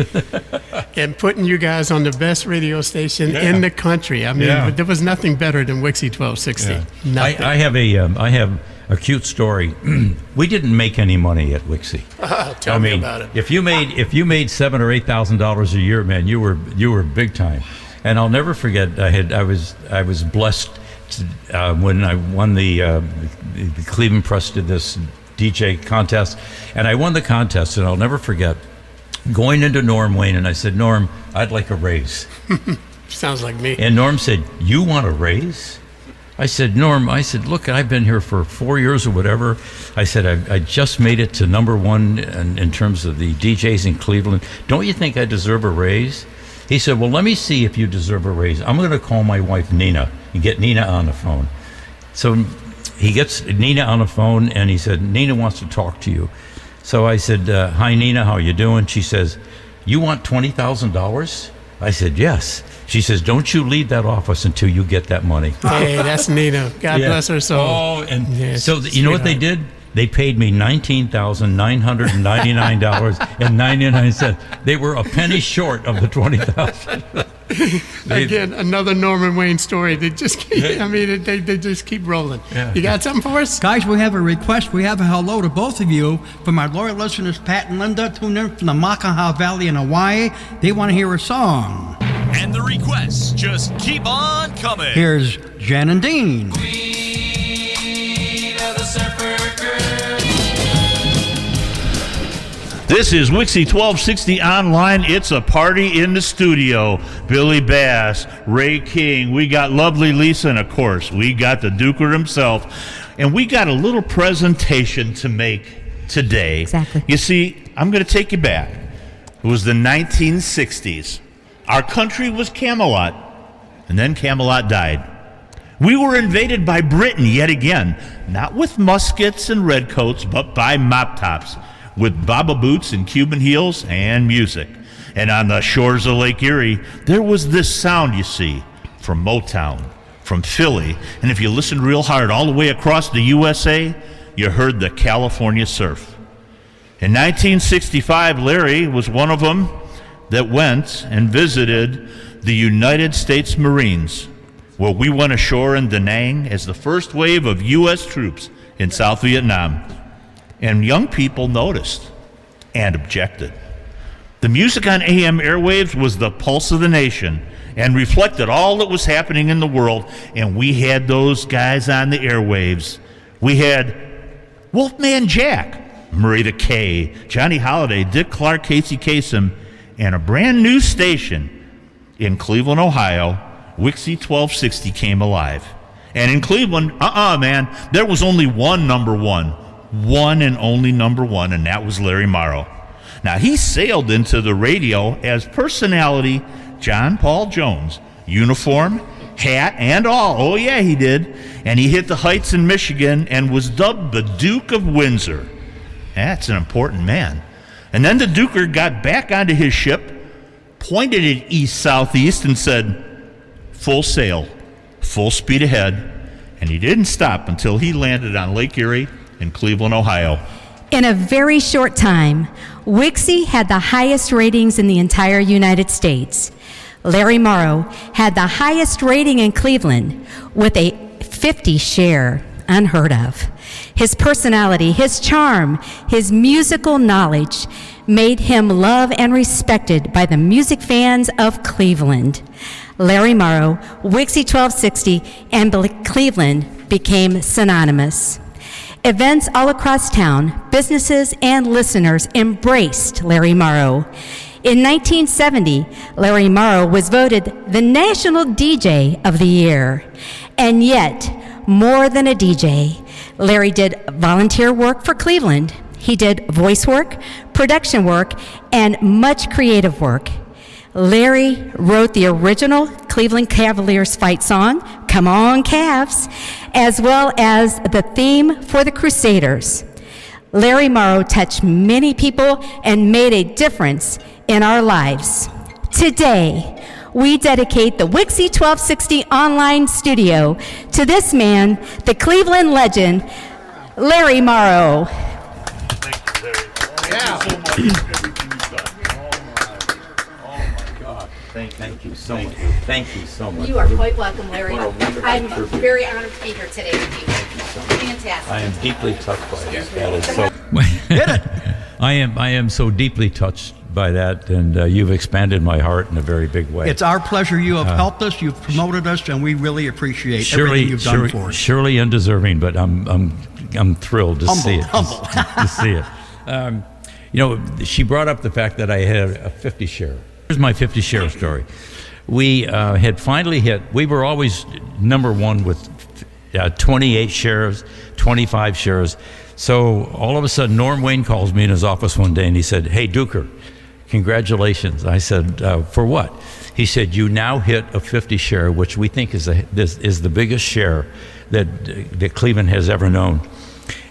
And putting you guys on the best radio station in the country. I mean, there was nothing better than WIXY 1260. Yeah. Nothing. I have a cute story. We didn't make any money at WIXY. Tell me about it. If you made $7,000 or $8,000 a year, man, you were big time. And I'll never forget. I was blessed when I won the Cleveland Press did this DJ contest, and I won the contest. And I'll never forget going into Norm Wayne, and I said, Norm, I'd like a raise. Sounds like me. And Norm said, you want a raise? I said, Norm, look, I've been here for 4 years or whatever. I said, I just made it to #1 in terms of the DJs in Cleveland. Don't you think I deserve a raise? He said, well, let me see if you deserve a raise. I'm going to call my wife, Nina, and get Nina on the phone. So he gets Nina on the phone, and he said, Nina wants to talk to you. So I said, hi, Nina, how you doing? She says, you want $20,000? I said, yes. She says, don't you leave that office until you get that money. Hey, that's Nina. God bless her soul. Oh, and Yes, so you know what they did? They paid me $19,999.99. They were a penny short of the $20,000. Again, another Norman Wayne story. They just keep, they just keep rolling. Yeah. You got something for us? Guys, we have a request. We have a hello to both of you from our loyal listeners, Pat and Linda, tuned in from the Makaha Valley in Hawaii. They want to hear a song. And the requests just keep on coming. Here's Jen and Dean. This is WIXY1260 Online. It's a party in the studio. Billy Bass, Ray King, we got lovely Lisa, and of course, we got the Duker himself. And we got a little presentation to make today. Exactly. You see, I'm going to take you back. It was the 1960s. Our country was Camelot, and then Camelot died. We were invaded by Britain yet again, not with muskets and redcoats, but by mop tops, with baba boots and Cuban heels and music. And on the shores of Lake Erie, there was this sound, you see, from Motown, from Philly, and if you listened real hard all the way across the USA, you heard the California surf. In 1965, Larry was one of them that went and visited the United States Marines, where we went ashore in Da Nang as the first wave of U.S. troops in South Vietnam. And young people noticed and objected. The music on AM airwaves was the pulse of the nation and reflected all that was happening in the world, and we had those guys on the airwaves. We had Wolfman Jack, Murray the K, Johnny Holiday, Dick Clark, Casey Kasem, and a brand new station in Cleveland, Ohio, WIXY1260 came alive. And in Cleveland, man, there was only one number one and only number one, and that was Larry Morrow. Now, he sailed into the radio as personality John Paul Jones, uniform, hat, and all. Oh, yeah, he did. And he hit the heights in Michigan and was dubbed the Duke of Windsor. That's an important man. And then the Duker got back onto his ship, pointed it east-southeast, and said, full sail, full speed ahead. And he didn't stop until he landed on Lake Erie in Cleveland, Ohio. In a very short time, WIXY had the highest ratings in the entire United States. Larry Morrow had the highest rating in Cleveland with a 50 share, unheard of. His personality, his charm, his musical knowledge made him loved and respected by the music fans of Cleveland. Larry Morrow, WIXY1260, and Cleveland became synonymous. Events all across town, businesses and listeners embraced Larry Morrow. In 1970, Larry Morrow was voted the National DJ of the Year. And yet, more than a DJ, Larry did volunteer work for Cleveland. He did voice work, production work, and much creative work. Larry wrote the original Cleveland Cavaliers fight song, Come On Cavs, as well as the theme for the Crusaders. Larry Morrow touched many people and made a difference in our lives. Today, we dedicate the WIXY1260 Online studio to this man, the Cleveland legend, Larry Morrow. Thank you so much. Thank you so much. You are quite welcome, Larry. What a wonderful I'm tribute. very honored to be here today with you. Fantastic. I am deeply touched by that. That is so. I am so deeply touched by that, and you've expanded my heart in a very big way. It's our pleasure. You have helped us, you've promoted us, and we really appreciate everything you've done for us. Surely undeserving, but I'm thrilled to see it. Humble. To see it. She brought up the fact that I had a 50 share. Here's my 50 share story. We had finally hit. We were always number one with 28 shares, 25 shares. So all of a sudden, Norm Wayne calls me in his office one day, and he said, "Hey, Duker, congratulations." I said, "For what?" He said, "You now hit a 50 share, which we think is the biggest share that Cleveland has ever known."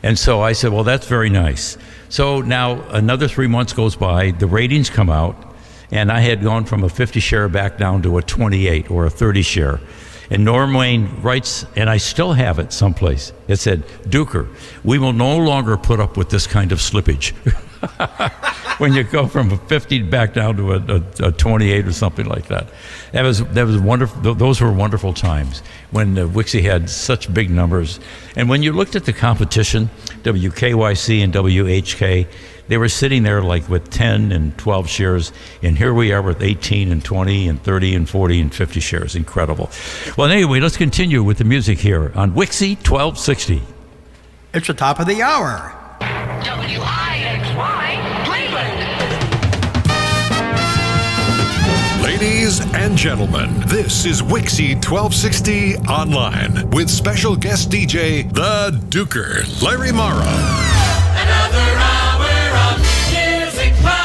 And so I said, "Well, that's very nice." So now another 3 months goes by, the ratings come out, and I had gone from a 50 share back down to a 28 or a 30 share. And Norm Wayne writes, and I still have it someplace, it said, "Duker, we will no longer put up with this kind of slippage." When you go from a 50 back down to a 28 or something like that. That was wonderful. Those were wonderful times when WIXY had such big numbers. And when you looked at the competition, WKYC and WHK, they were sitting there like with 10 and 12 shares, and here we are with 18 and 20 and 30 and 40 and 50 shares. Incredible. Well, anyway, let's continue with the music here on WIXY 1260. It's the top of the hour. WIXY Cleveland. Ladies and gentlemen, this is WIXY 1260 Online with special guest DJ, the Duker, Larry Morrow. Another hour of music power.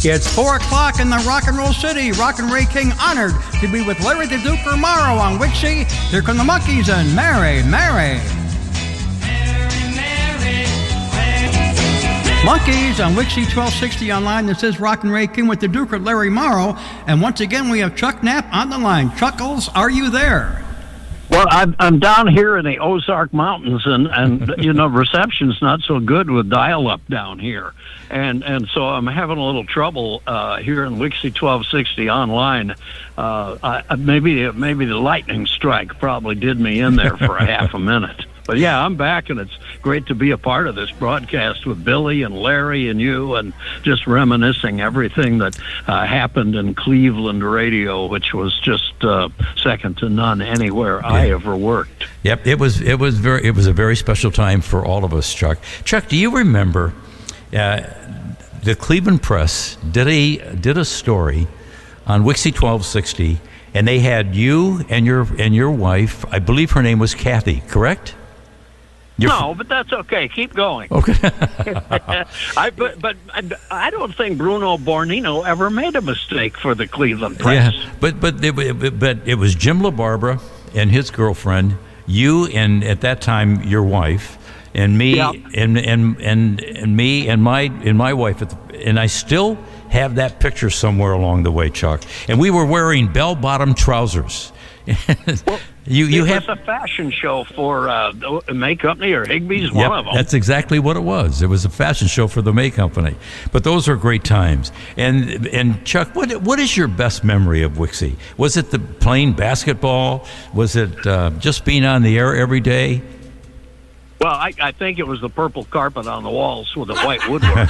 It's 4 o'clock in the Rock and Roll City. Rock and Ray King honored to be with Larry the Duker Morrow on WIXY. Here come the Monkees and Mary, Mary. Monkees on WIXY 1260 Online. This is Rock and Ray King with the Duker, Larry Morrow. And once again, we have Chuck Knapp on the line. Chuckles, are you there? Well, I'm down here in the Ozark Mountains, and reception's not so good with dial-up down here, and so I'm having a little trouble here in WIXY 1260 Online. Maybe the lightning strike probably did me in there for a half a minute. But yeah, I'm back, and it's great to be a part of this broadcast with Billy and Larry and you, and just reminiscing everything that happened in Cleveland radio, which was just second to none anywhere I ever worked. Yep, it was a very special time for all of us, Chuck. Chuck, do you remember the Cleveland Press did a story on WIXY 1260, and they had you and your wife. I believe her name was Kathy, correct? No, but that's okay. Keep going. Okay. But I don't think Bruno Bornino ever made a mistake for the Cleveland Press. Yeah, but it was Jim LaBarbera and his girlfriend, you and at that time your wife, and me, and me and my wife, and I still have that picture somewhere along the way, Chuck. And we were wearing bell-bottom trousers. Well, it was a fashion show for the May Company or Higbee's, one of them. That's exactly what it was. It was a fashion show for the May Company. But those are great times. And Chuck, what is your best memory of WIXY? Was it the playing basketball? Was it just being on the air every day? Well, I think it was the purple carpet on the walls with the white woodwork.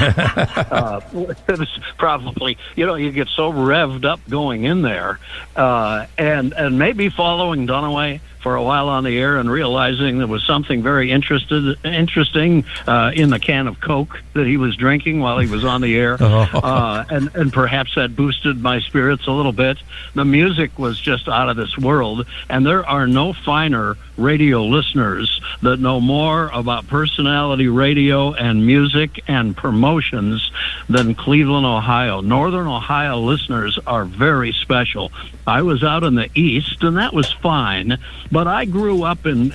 It was probably, you get so revved up going in there, and maybe following Dunaway for a while on the air and realizing there was something very interesting in the can of Coke that he was drinking while he was on the air, and perhaps that boosted my spirits a little bit. The music was just out of this world, and there are no finer radio listeners that know more about personality radio and music and promotions than Cleveland, Ohio. Northern Ohio listeners are very special. I was out in the East, and that was fine, but I grew up in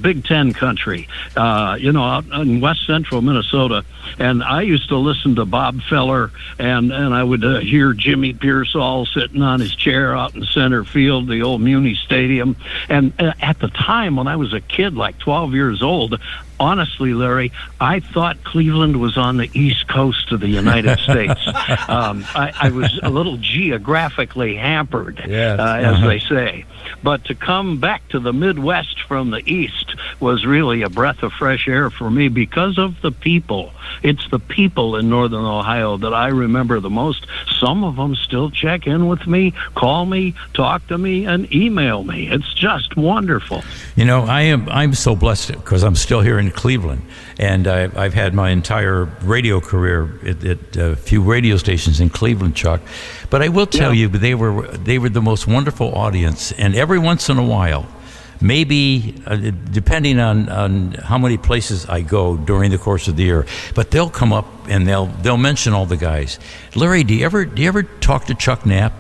Big Ten country, out in West Central Minnesota, and I used to listen to Bob Feller, and I would hear Jimmy Pearsall sitting on his chair out in center field, the old Muni Stadium, and at the time when I was a kid, like 12 years old, honestly, Larry, I thought Cleveland was on the East Coast of the United States. I was a little geographically hampered, as they say. But to come back to the Midwest from the East was really a breath of fresh air for me because of the people. It's the people in Northern Ohio that I remember the most. Some of them still check in with me, call me, talk to me, and email me. It's just wonderful. I'm so blessed because I'm still here in Cleveland, and I've had my entire radio career at a few radio stations in Cleveland, Chuck. But I will tell you, they were the most wonderful audience, and every once in a while, maybe depending on how many places I go during the course of the year, but they'll come up and they'll mention all the guys. Larry, do you ever talk to Chuck Knapp?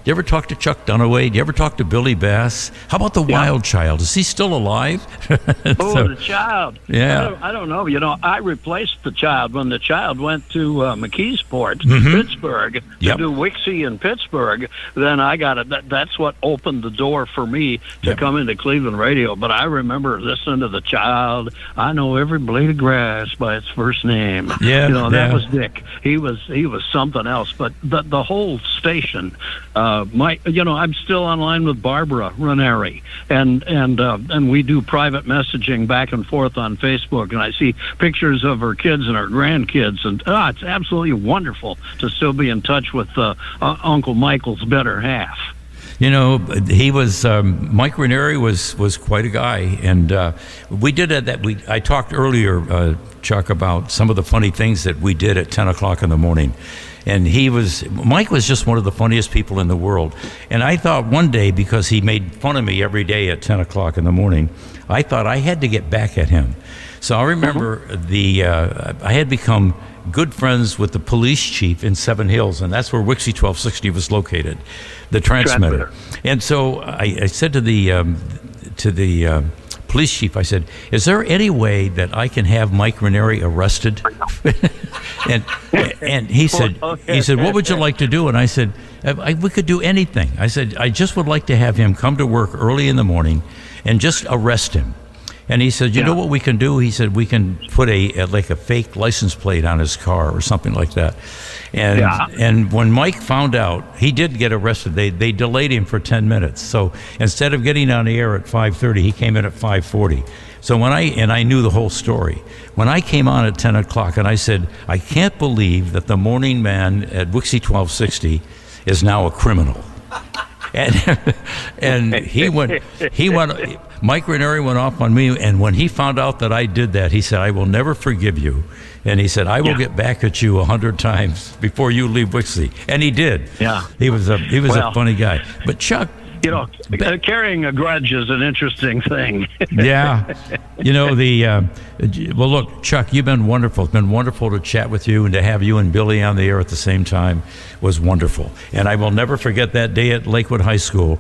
you ever talk to Chuck Dunaway? Do you ever talk to Billy Bass? How about the Wild Child? Is he still alive? The Child. Yeah. I don't know. I replaced the Child when the Child went to McKeesport, Pittsburgh, to do WIXY in Pittsburgh. Then I got it. That's what opened the door for me to come into Cleveland radio. But I remember listening to the Child. I know every blade of grass by its first name. Yeah. That was Dick. He was something else. But the whole station, I'm still online with Barbara Ranieri, and we do private messaging back and forth on Facebook, and I see pictures of her kids and her grandkids, and it's absolutely wonderful to still be in touch with Uncle Michael's better half. He was Mike Ranieri was quite a guy, and we did it. I talked earlier, Chuck, about some of the funny things that we did at 10 o'clock in the morning. And Mike was just one of the funniest people in the world. And I thought one day, because he made fun of me every day at 10 o'clock in the morning, I thought I had to get back at him. So I remember I had become good friends with the police chief in Seven Hills, and that's where WIXY1260 was located, the transmitter. And so I said to the police chief, I said, "Is there any way that I can have Mike Ranieri arrested?" and he said, "What would you like to do?" And I said, "We could do anything." I said, "I just would like to have him come to work early in the morning and just arrest him." And he said, "You know what we can do?" He said, "We can put a fake license plate on his car or something like that." And when Mike found out, he did get arrested. They delayed him for 10 minutes. So instead of getting on the air at 5:30, he came in at 5:40. So I knew the whole story. When I came on at 10 o'clock, and I said, "I can't believe that the morning man at WIXY1260 is now a criminal." And Mike Ranieri went off on me, and when he found out that I did that, he said, "I will never forgive you." And he said, "I will get back at you 100 times before you leave WIXY." And he did. Yeah. He was a funny guy. But Chuck, carrying a grudge is an interesting thing. Yeah. Well, look, Chuck, you've been wonderful. It's been wonderful to chat with you, and to have you and Billy on the air at the same time was wonderful. And I will never forget that day at Lakewood High School.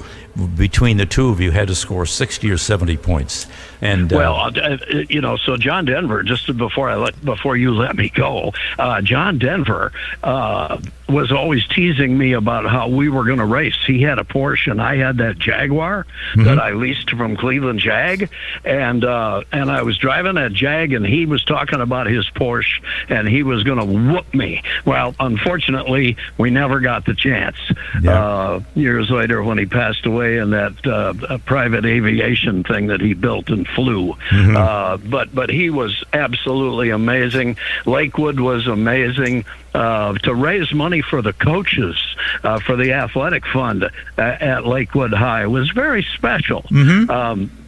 Between the two of you had to score 60 or 70 points. And so John Denver, just before you let me go, John Denver was always teasing me about how we were going to race. He had a Porsche, and I had that Jaguar that I leased from Cleveland Jag, and I was driving that Jag, and he was talking about his Porsche, and he was going to whoop me. Well, unfortunately, we never got the chance. Yeah. Years later, when he passed away in that private aviation thing that he built and flew. But he was absolutely amazing. Lakewood was amazing. To raise money for the coaches for the athletic fund at Lakewood High was very special.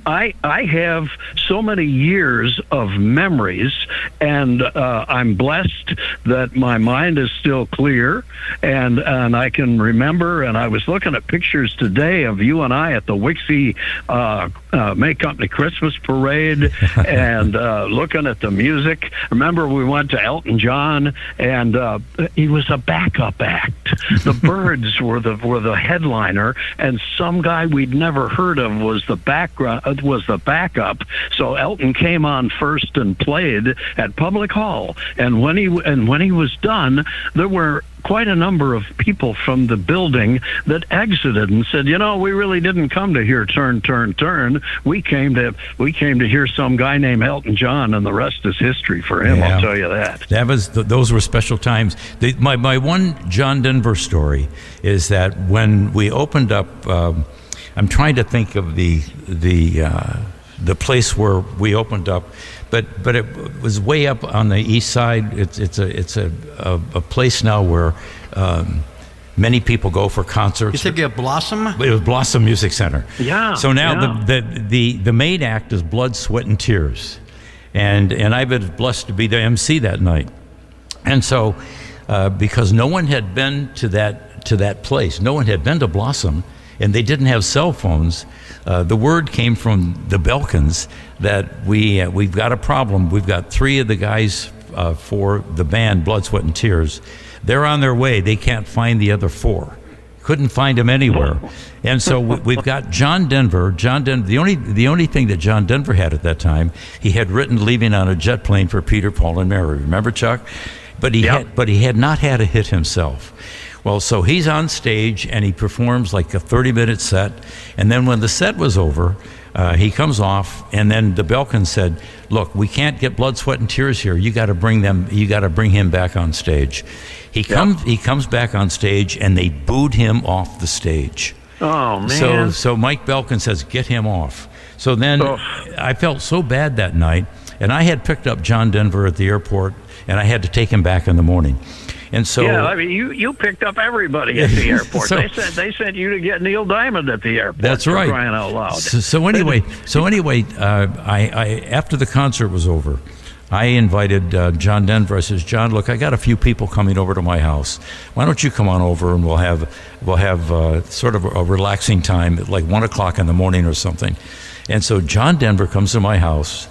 I have so many years of memories, and I'm blessed that my mind is still clear, and I can remember. And I was looking at pictures today of you and I at the WIXY May Company Christmas Parade, and looking at the music. Remember, we went to Elton John, and he was a backup act. The Byrds were the headliner, and some guy we'd never heard of was the backup. So Elton came on first and played at Public Hall, and when he was done, there were quite a number of people from the building that exited and said, we really didn't come to hear Turn, Turn, Turn. We came to hear some guy named Elton John, and the rest is history for him. Yeah. I'll tell you that. Those were special times. My one John Denver story is that when we opened up, I'm trying to think of the place where we opened up, but it was way up on the east side. It's a place now where many people go for concerts. You think of Blossom? It was Blossom Music Center. Yeah. So now the main act is Blood, Sweat, and Tears, and I've been blessed to be the MC that night, and so because no one had been to that place, no one had been to Blossom, and they didn't have cell phones. The word came from the Belkins that we've got a problem. We've got 3 of the guys for the band Blood, Sweat, and Tears. They're on their way. They can't find the other 4. Couldn't find him anywhere. And so we've got John Denver. The only thing that John Denver had at that time, he had written "Leaving on a Jet Plane" for Peter, Paul, and Mary. Remember, Chuck? But he had not had a hit himself. Well, so he's on stage and he performs like a 30-minute set. And then when the set was over, he comes off, and then the Belkin said, "Look, we can't get Blood, Sweat, and Tears here. You got to bring him back on stage." He comes back on stage, and they booed him off the stage. Oh man! So Mike Belkin says, "Get him off." So then I felt so bad that night, and I had picked up John Denver at the airport, and I had to take him back in the morning. And so you picked up everybody at the airport. They sent you to get Neil Diamond at the airport. That's right. For crying out loud. So anyway, I after the concert was over, I invited John Denver. I says, "John, look, I got a few people coming over to my house. Why don't you come on over and we'll have sort of a relaxing time at like 1 o'clock in the morning or something." And so John Denver comes to my house.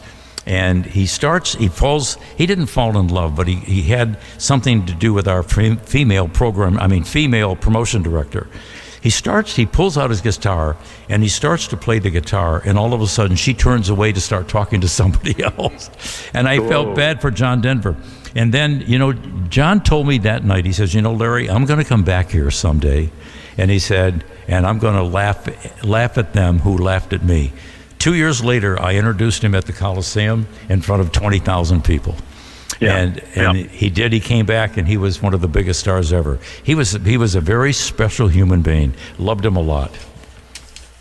And he didn't fall in love, but he had something to do with our female promotion director. He pulls out his guitar, and he starts to play the guitar, and all of a sudden she turns away to start talking to somebody else. And I felt bad for John Denver. And then, John told me that night, he says, "Larry, I'm going to come back here someday." And he said, "And I'm going to laugh at them who laughed at me." 2 years later, I introduced him at the Coliseum in front of 20,000 people. And he did. He came back, and he was one of the biggest stars ever. He was a very special human being. Loved him a lot.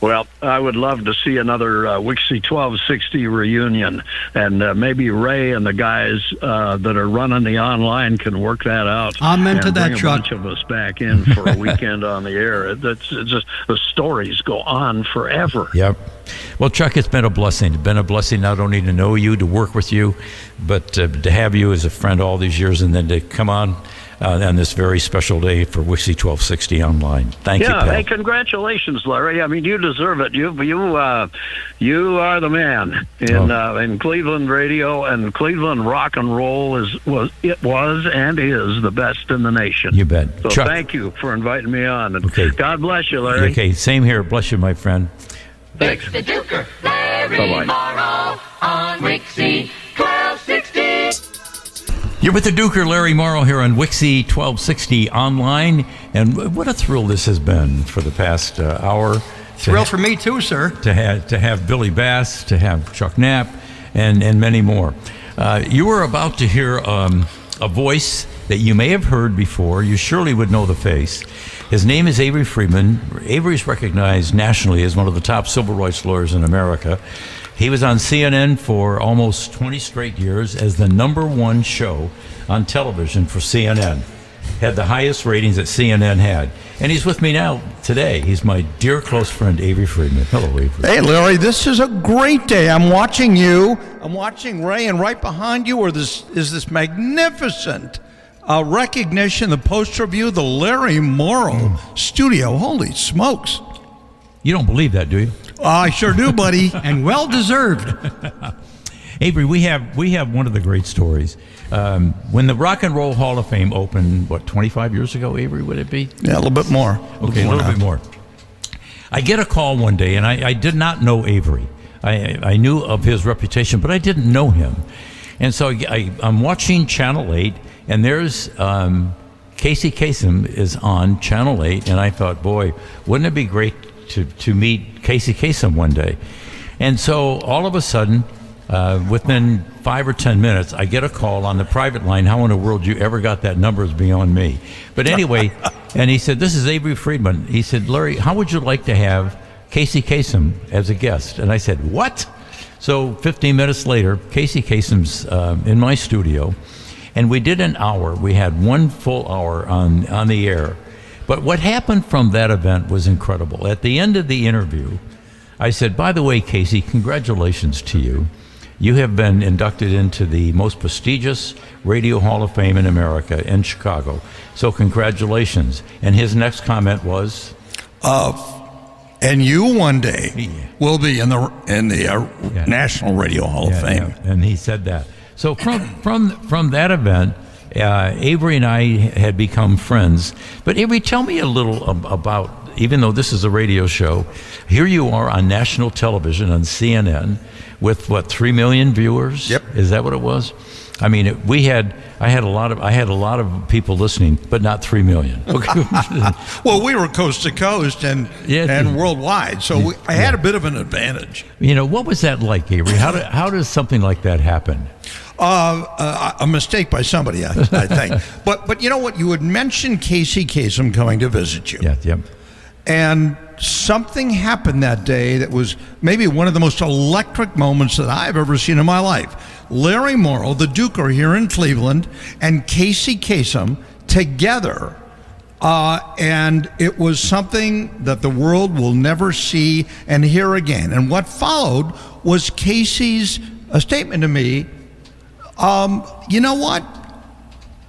Well, I would love to see another WIXY 1260 reunion, and maybe Ray and the guys that are running the online can work that out. I'm into that, bring Chuck. a bunch of us back in for a weekend on the air. It's just the stories go on forever. Yep. Well, Chuck, it's been a blessing. It's been a blessing not only to know you, to work with you, but to have you as a friend all these years, and then to come on this very special day for WIXY 1260 Online. Thank you, pal. Hey, congratulations, Larry. I mean, you deserve it. You are the man in Cleveland radio, and Cleveland rock and roll was and is the best in the nation. You bet. So Chuck, thank you for inviting me on. And okay. God bless you, Larry. Okay, same here. Bless you, my friend. It's the Duker, Larry Bye-bye. Morrow on WIXY 1260. You're with the Duker, Larry Morrow, here on WIXY 1260 Online. And what a thrill this has been for the past hour. Thrill for me too, sir. To have Billy Bass, to have Chuck Knapp, and many more. You were about to hear a voice that you may have heard before. You surely would know the face. His name is Avery Friedman. Avery's recognized nationally as one of the top civil rights lawyers in America. He was on CNN for almost 20 straight years as the #1 show on television for CNN. Had the highest ratings that CNN had. And he's with me now today. He's my dear close friend, Avery Friedman. Hello, Avery. Hey, Larry, this is a great day. I'm watching you. I'm watching Ray, and right behind you is this magnificent recognition, the poster of you, the Larry Morrow Studio. Holy smokes. You don't believe that, do you? I sure do, buddy. And well deserved. Avery, we have one of the great stories. When the Rock and Roll Hall of Fame opened, 25 years ago, Avery, would it be? Yeah, a little bit more. Okay, a little bit more. I get a call one day, and I did not know Avery. I knew of his reputation, but I didn't know him. And so I'm watching Channel 8, and there's Casey Kasem is on Channel 8, and I thought, boy, wouldn't it be great to meet Casey Kasem one day? And so all of a sudden, within 5 or 10 minutes, I get a call on the private line. How in the world you ever got that number is beyond me. But anyway, and he said, "This is Avery Friedman." He said, "Larry, how would you like to have Casey Kasem as a guest?" And I said, "What?" So 15 minutes later, Casey Kasem's in my studio, and we did an hour. We had 1 full hour on the air. But what happened from that event was incredible. At the end of the interview, I said, "By the way, Casey, congratulations to you. You have been inducted into the most prestigious Radio Hall of Fame in America in Chicago. So congratulations." And his next comment was, "And you one day will be in the National Radio Hall of Fame." Yeah. And he said that. So from that event, Avery and I had become friends. But Avery, tell me a little about, even though this is a radio show, here you are on national television on CNN with what, 3 million viewers? Yep. Is that what it was? I mean, I had a lot of people listening, but not 3 million. Okay. Well, we were coast to coast and worldwide, so I had a bit of an advantage. You know, what was that like, Avery? How does something like that happen? A mistake by somebody, I think. But you know what? You had mentioned Casey Kasem coming to visit you. Yeah, yep. And something happened that day that was maybe one of the most electric moments that I've ever seen in my life. Larry Morrow, the Duker here in Cleveland, and Casey Kasem together. And it was something that the world will never see and hear again. And what followed was Casey's statement to me, you know what?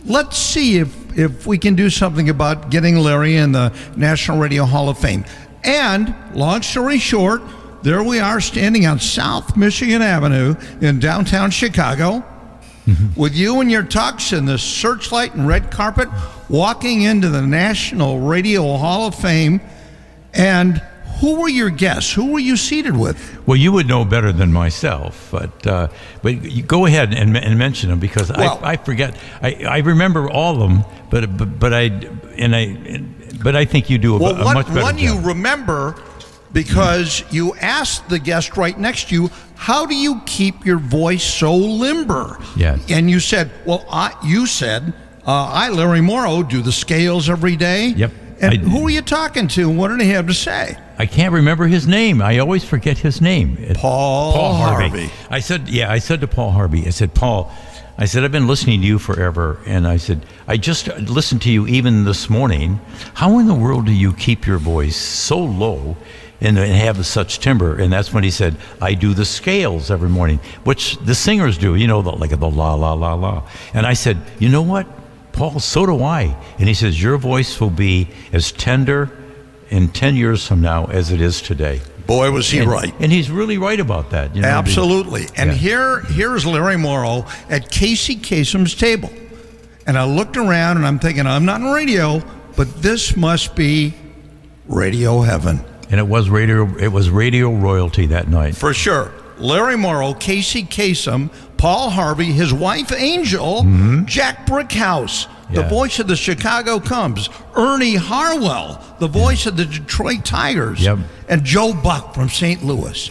Let's see if we can do something about getting Larry in the National Radio Hall of Fame. And long story short, there we are standing on South Michigan Avenue in downtown Chicago with you and your tux and the searchlight and red carpet walking into the National Radio Hall of Fame. And who were your guests? Who were you seated with? Well, you would know better than myself, but you go ahead and mention them because I forget. I remember all of them, but I think you do a much better one job. You remember because you asked the guest right next to you, how do you keep your voice so limber? Yeah. And you said, I, Larry Morrow, do the scales every day. Yep. And who were you talking to and what did he have to say? I can't remember his name. I always forget his name. Paul Harvey. I said to Paul Harvey, I said, Paul, I've been listening to you forever. And I said, I just listened to you even this morning. How in the world do you keep your voice so low and have such timbre? And that's when he said, I do the scales every morning, which the singers do, like the la, la, la, la. And I said, you know what, Paul, so do I. And he says, your voice will be as tender in 10 years from now as it is today. Boy, was he right. And he's really right about that. Absolutely. And here's Larry Morrow at Casey Kasem's table. And I looked around and I'm thinking, I'm not in radio, but this must be radio heaven. And it was radio royalty that night. For sure. Larry Morrow, Casey Kasem, Paul Harvey, his wife Angel, Jack Brickhouse, the voice of the Chicago Cubs, Ernie Harwell, the voice of the Detroit Tigers, and Joe Buck from St. Louis.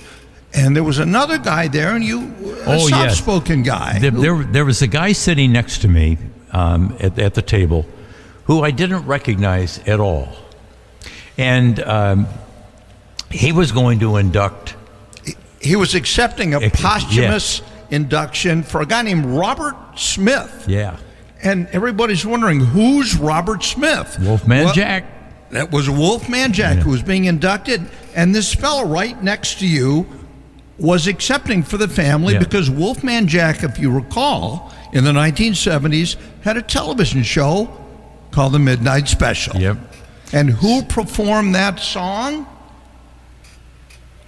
And there was another guy there, and a soft-spoken guy. There was a guy sitting next to me at the table who I didn't recognize at all. And he was going to induct. He was accepting a posthumous induction for a guy named Robert Smith. Yeah. And everybody's wondering, who's Robert Smith? Wolfman Jack. That was Wolfman Jack who was being inducted. And this fellow right next to you was accepting for the family because Wolfman Jack, if you recall, in the 1970s, had a television show called The Midnight Special. Yep. And who performed that song?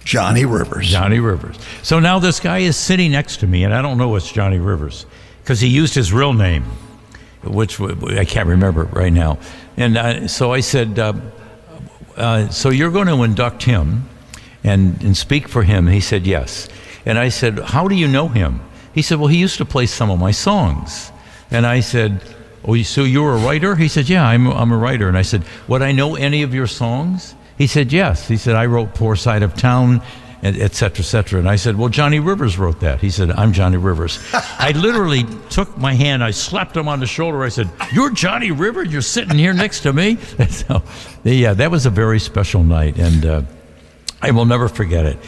Johnny Rivers. Johnny Rivers. So now this guy is sitting next to me, and I don't know it's Johnny Rivers because he used his real name, which I can't remember right now. And so I said, so you're going to induct him and speak for him? And he said, yes. And I said, how do you know him? He said, well, he used to play some of my songs. And I said, oh, so you're a writer? He said, yeah, I'm a writer. And I said, would I know any of your songs? He said, yes. He said, I wrote Poor Side of Town, et cetera, et cetera. And I said, well, Johnny Rivers wrote that. He said, I'm Johnny Rivers. I literally took my hand, I slapped him on the shoulder. I said, you're Johnny Rivers? You're sitting here next to me? And so, yeah, that was a very special night, and I will never forget it.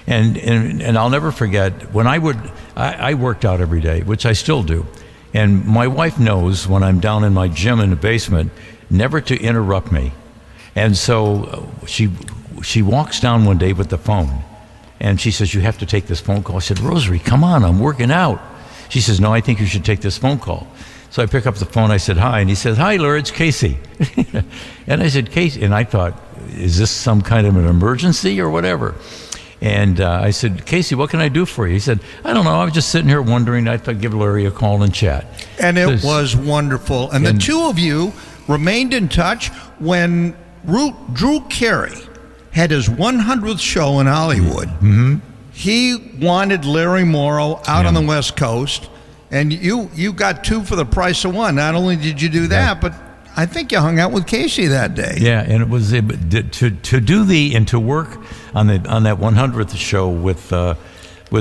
And I'll never forget when I worked out every day, which I still do. And my wife knows when I'm down in my gym in the basement, never to interrupt me. And so she walks down one day with the phone, and she says, you have to take this phone call. I said, Rosary, come on, I'm working out. She says, no, I think you should take this phone call. So I pick up the phone, I said, hi, and he says, hi, Larry, it's Casey. And I said, Casey, and I thought, is this some kind of an emergency or whatever? And I said, Casey, what can I do for you? He said, I don't know. I was just sitting here wondering. I thought I'd give Larry a call and chat. And it was wonderful. And the two of you remained in touch when Drew Carey had his 100th show in Hollywood. Mm-hmm. He wanted Larry Morrow out on the West Coast, and you got two for the price of one. Not only did you do that, but I think you hung out with Casey that day. Yeah, and it was to do and to work on that 100th show with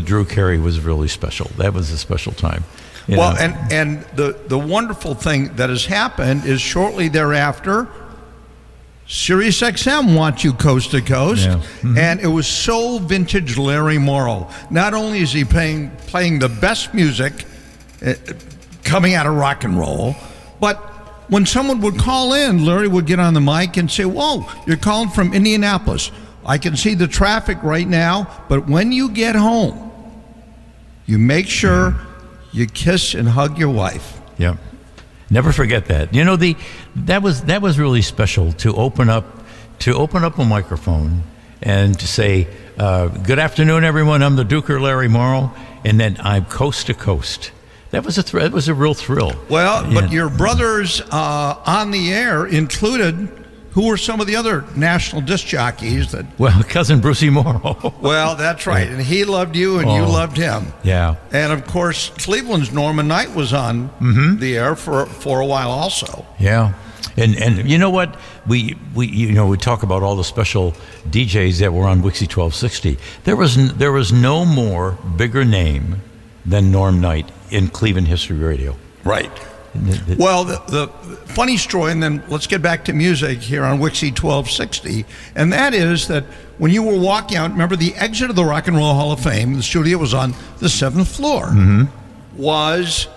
Drew Carey was really special. That was a special time. Well, and the wonderful thing that has happened is shortly thereafter, Sirius XM wants you coast to coast, and it was so vintage Larry Morrow. Not only is he playing the best music coming out of rock and roll, but when someone would call in, Larry would get on the mic and say, whoa, you're calling from Indianapolis. I can see the traffic right now, but when you get home, you make sure you kiss and hug your wife. Yeah. Never forget that. You know, that was really special to open up a microphone and to say, good afternoon, everyone. I'm the Duker, Larry Morrow, and then I'm coast to coast. That was that was a real thrill. Well, but your brothers on the air included, who were some of the other national disc jockeys that? Well, cousin Brucey Morrow. Well, that's right, and he loved you, and you loved him. Yeah. And of course, Cleveland's Norman Knight was on the air for a while also. Yeah. And you know what, we talk about all the special DJs that were on WIXY 1260. There was no more bigger name than Norm Knight in Cleveland history radio. Right. Well, the funny story, and then let's get back to music here on WIXY 1260, and that is that when you were walking out, remember the exit of the Rock and Roll Hall of Fame, the studio was on the 7th floor, was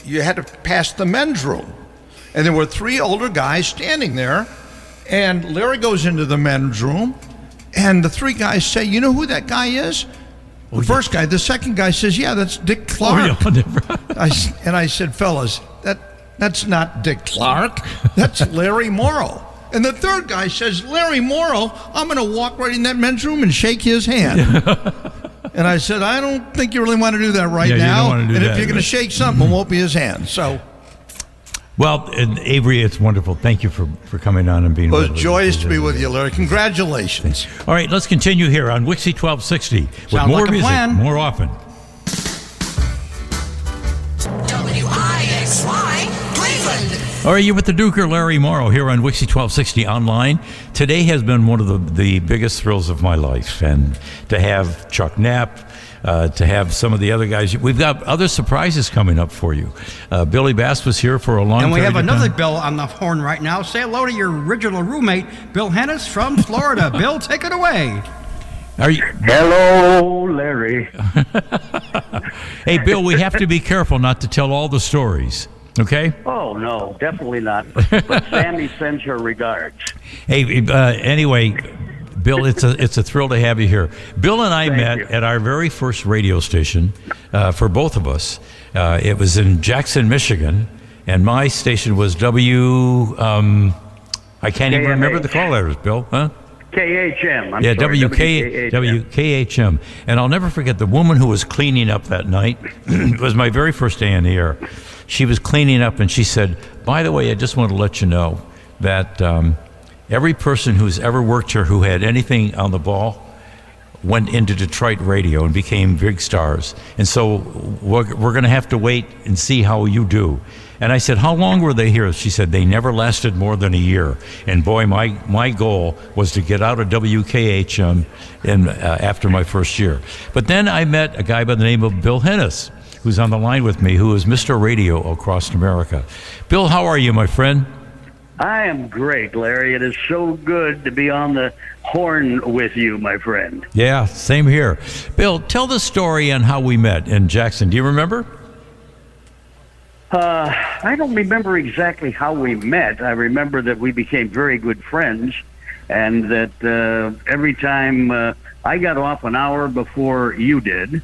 you had to pass the men's room, and there were three older guys standing there, and Larry goes into the men's room, and the three guys say, you know who that guy is? The first guy, the second guy says, yeah, that's Dick Clark. And I said, fellas, that's not Dick Clark. That's Larry Morrow. And the third guy says, Larry Morrow, I'm going to walk right in that men's room and shake his hand. And I said, I don't think you really want to do that right now. You don't want to do and that, if you're going to shake something, it won't be his hand. So. Well, and Avery, it's wonderful. Thank you for coming on and being with us. It was joyous to be with you, Larry. Congratulations. All right, let's continue here on WIXY 1260 with Sounds more like a music, plan. more often. WIXY Cleveland. All right, you're with the Duker, Larry Morrow, here on WIXY 1260 Online. Today has been one of the biggest thrills of my life, and to have Chuck Knapp, to have some of the other guys. We've got other surprises coming up for you. Billy Bass was here for a long time. And we have another Bill on the horn right now. Say hello to your original roommate, Bill Hennis from Florida. Bill, take it away. Are you? Hello, Larry. Hey, Bill, we have to be careful not to tell all the stories. Okay? Oh, no, definitely not. But Sammy sends her regards. Hey, anyway, Bill, it's a thrill to have you here. Bill and I met at our very first radio station for both of us. It was in Jackson, Michigan, and my station was I can't even remember the call letters, Bill, huh? KHM. I'm sorry, WKHM. And I'll never forget the woman who was cleaning up that night. It was my very first day on the air. She was cleaning up, and she said, by the way, I just want to let you know that every person who's ever worked here who had anything on the ball went into Detroit radio and became big stars. And so we're going to have to wait and see how you do. And I said, how long were they here? She said, they never lasted more than a year. And boy, my goal was to get out of WKHM after my first year. But then I met a guy by the name of Bill Hennis, who's on the line with me, who is Mr. Radio across America. Bill, how are you, my friend? I am great, Larry. It is so good to be on the horn with you, my friend. Yeah, same here. Bill, tell the story on how we met in Jackson. Do you remember? I don't remember exactly how we met. I remember that we became very good friends, and that every time I got off an hour before you did.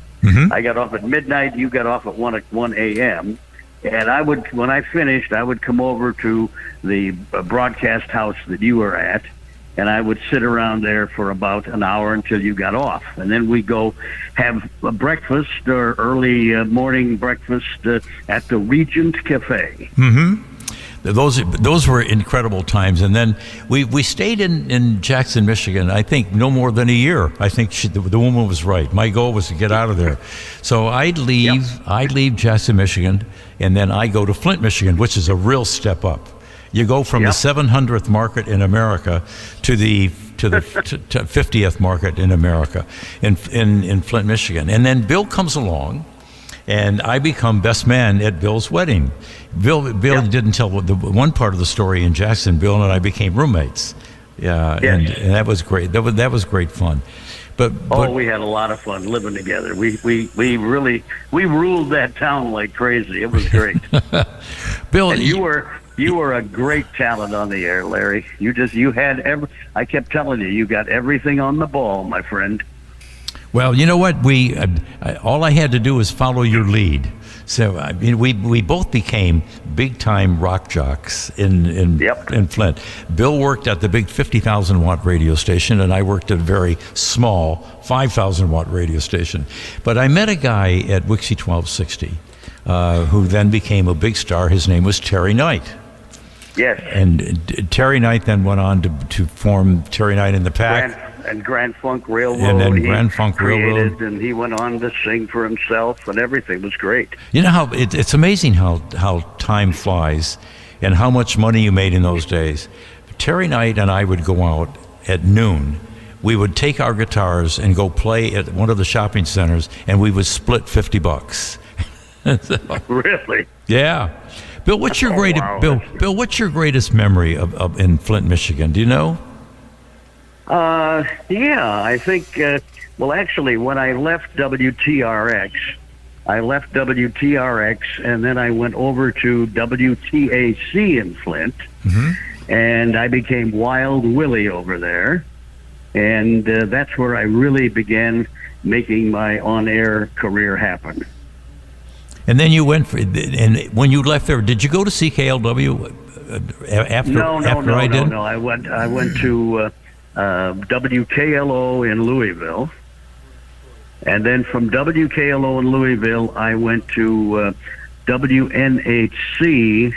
I got off at midnight. You got off at 1 a.m. And I would, when I finished, I would come over to the broadcast house that you were at, and I would sit around there for about an hour until you got off. And then we go have a breakfast or early morning breakfast at the Regent Cafe. Mm-hmm. Those were incredible times. And then we stayed in Jackson, Michigan, I think no more than a year. I think the woman was right. My goal was to get out of there. So I'd leave Jackson, Michigan, and then I go to Flint, Michigan, which is a real step up. You go from the 700th market in America to the 50th market in America in Flint, Michigan. And then Bill comes along, and I become best man at Bill's wedding. Bill didn't tell the one part of the story in Jackson. Bill and I became roommates. Yeah, and that was great. That was great fun. But we had a lot of fun living together. We really ruled that town like crazy. It was great. Bill, and you were a great talent on the air, Larry. You had I kept telling you got everything on the ball, my friend. Well, you know what? All I had to do was follow your lead. So I mean, we both became big time rock jocks in Flint. Bill worked at the big 50,000 watt radio station, and I worked at a very small 5,000 watt radio station. But I met a guy at WIXY1260 who then became a big star. His name was Terry Knight. Yes. And Terry Knight then went on to form Terry Knight and the Pack. And Grand Funk Railroad. And then Grand Funk Railroad. And he went on to sing for himself, and everything was great. You know how it's amazing how time flies and how much money you made in those days. Terry Knight and I would go out at noon. We would take our guitars and go play at one of the shopping centers, and we would split $50. Really? Yeah. Bill, what's your Bill, what's your greatest memory of in Flint, Michigan? Do you know? Yeah, I think, actually, when I left WTRX, and then I went over to WTAC in Flint, and I became Wild Willie over there, and that's where I really began making my on-air career happen. And then you went and when you left there, did you go to CKLW after I did? No, I went to WKLO in Louisville, and then from WKLO in Louisville I went to WNHC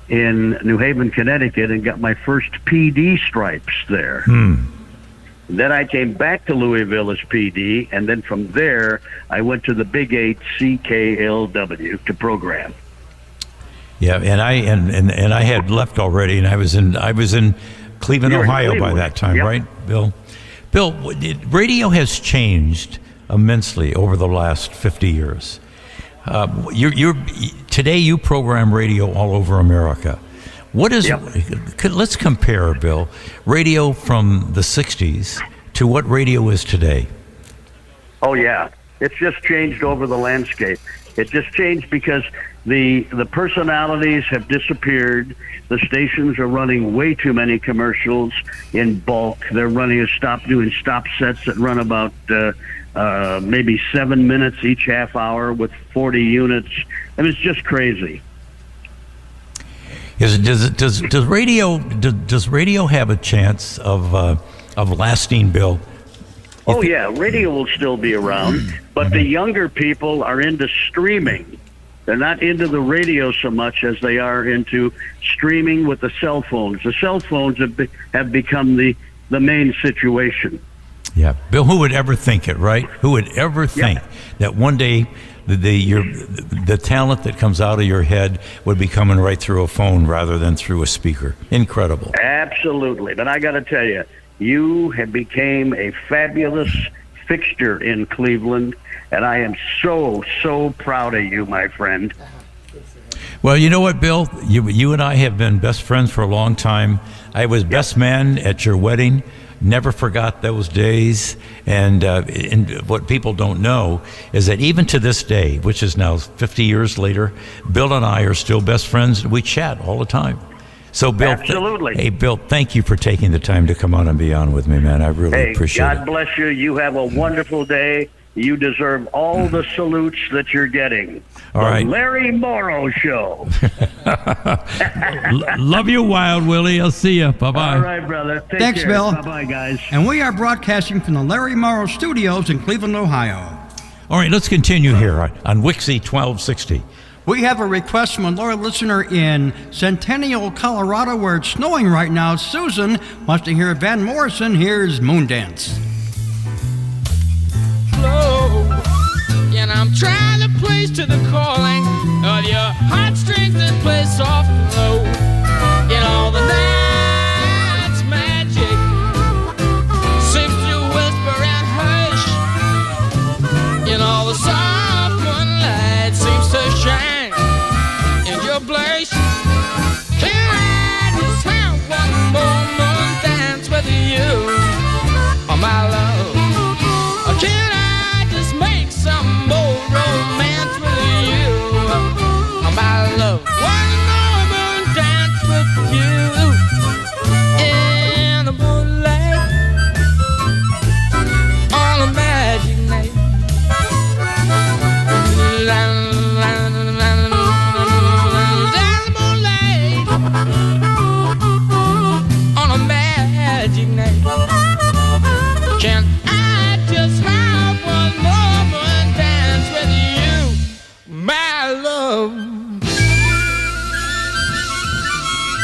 in New Haven, Connecticut, and got my first PD stripes there. Then I came back to Louisville as PD, and then from there I went to the Big 8 CKLW to program. Yeah, and I had left already, and I was in Cleveland, Ohio by that time, right, Bill? Bill, radio has changed immensely over the last 50 years. Today you program radio all over America. Let's compare, Bill, radio from the 60s to what radio is today. Oh, yeah. It's just changed over the landscape. It just changed because the personalities have disappeared. The stations are running way too many commercials in bulk. They're doing stop sets that run about maybe 7 minutes each half hour with 40 units. I mean, it's just crazy. Does radio have a chance of lasting, Bill? Oh yeah, radio will still be around, but the younger people are into streaming. They're not into the radio so much as they are into streaming with the cell phones. The cell phones have become the main situation. Yeah, Bill, who would ever think it, right? Who would ever think that one day the talent that comes out of your head would be coming right through a phone rather than through a speaker? Incredible. Absolutely. But I got to tell you, you have became a fabulous fixture in Cleveland, and I am so proud of you, my friend. Well, you know what, Bill? You and I have been best friends for a long time. I was best man at your wedding. Never forgot those days. And what people don't know is that even to this day, which is now 50 years later, Bill and I are still best friends. We chat all the time. So, Bill, absolutely. Hey, Bill, thank you for taking the time to come on and be on with me, man. I really appreciate it. God bless you. You have a wonderful day, You deserve all the salutes that you're getting. All right. The Larry Morrow Show. Love you, Wild Willie. I'll see you. Bye-bye. All right, brother. Take Thanks, care. Bill. Bye-bye, guys. And we are broadcasting from the Larry Morrow Studios in Cleveland, Ohio. All right, let's continue here on WIXY 1260. We have a request from a loyal listener in Centennial, Colorado, where it's snowing right now. Susan wants to hear Van Morrison. Here's Moondance. And I'm trying to place to the calling of your heartstrings that play soft and low. In all the night's magic seems to whisper and hush. In all the soft moonlight seems to shine in your place. Can I just have one more moon dance with you, oh my love? Or can I just make some more romance with you, oh my love? One more moon dance with you in the moonlight on a magic night. On a magic night. Can I just have one moment dance with you, my love?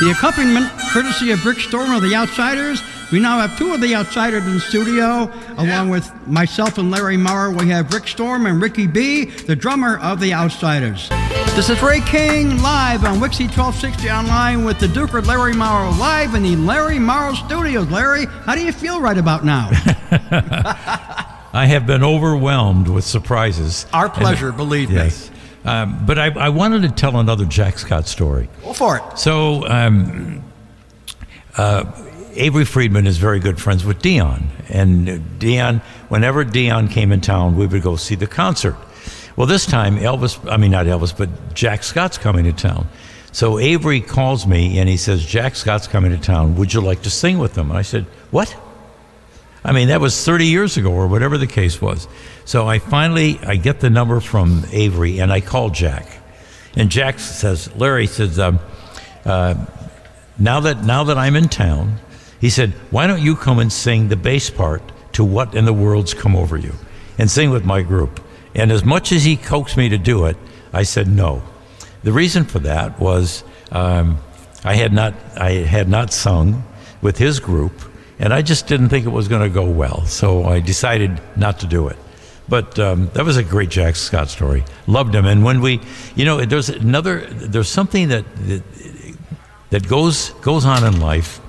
The accompaniment, courtesy of Rick Storm of The Outsiders. We now have two of The Outsiders in the studio, along with myself and Larry Morrow. We have Rick Storm and Ricky B., the drummer of The Outsiders. This is Ray King, live on WIXY 1260 Online with the Duker Larry Morrow, live in the Larry Morrow Studios. Larry, how do you feel right about now? I have been overwhelmed with surprises. Our pleasure, believe me. Yes. But I wanted to tell another Jack Scott story. Go for it. So, Avery Friedman is very good friends with Dion. And Dion, whenever Dion came in town, we would go see the concert. Well, this time, not Elvis, but Jack Scott's coming to town. So Avery calls me and he says, Jack Scott's coming to town. Would you like to sing with him? And I said, what? I mean, that was 30 years ago or whatever the case was. So I get the number from Avery and I call Jack. And Jack says, Larry says, now that I'm in town, he said, why don't you come and sing the bass part to What in the World's Come Over You and sing with my group? And as much as he coaxed me to do it, I said no. The reason for that was I had not sung with his group, and I just didn't think it was going to go well. So I decided not to do it. But that was a great Jack Scott story. Loved him. And when there's something that goes on in life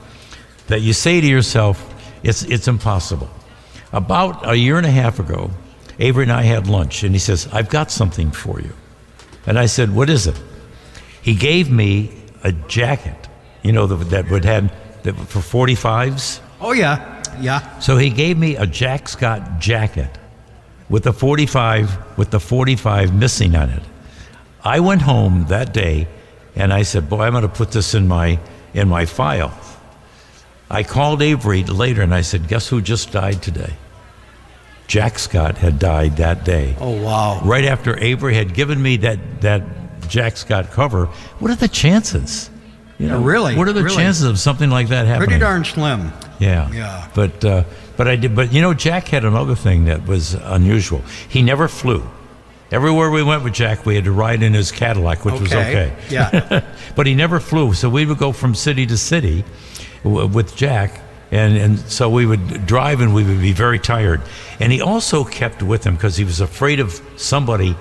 that you say to yourself, it's impossible. About a year and a half ago, Avery and I had lunch, and he says, I've got something for you. And I said, what is it? He gave me a jacket, that would have for 45s. Oh, yeah. Yeah. So he gave me a Jack Scott jacket with the 45 missing on it. I went home that day, and I said, boy, I'm going to put this in my file. I called Avery later, and I said, guess who just died today? Jack Scott had died that day. Oh, wow. Right after Avery had given me that Jack Scott cover. What are the chances? Really? What are the chances of something like that happening? Pretty darn slim. Yeah. Yeah. But I did. But Jack had another thing that was unusual. He never flew. Everywhere we went with Jack, we had to ride in his Cadillac, which was okay. Yeah. But he never flew, so we would go from city to city with Jack. And so we would drive and we would be very tired. And he also kept with him because he was afraid of somebody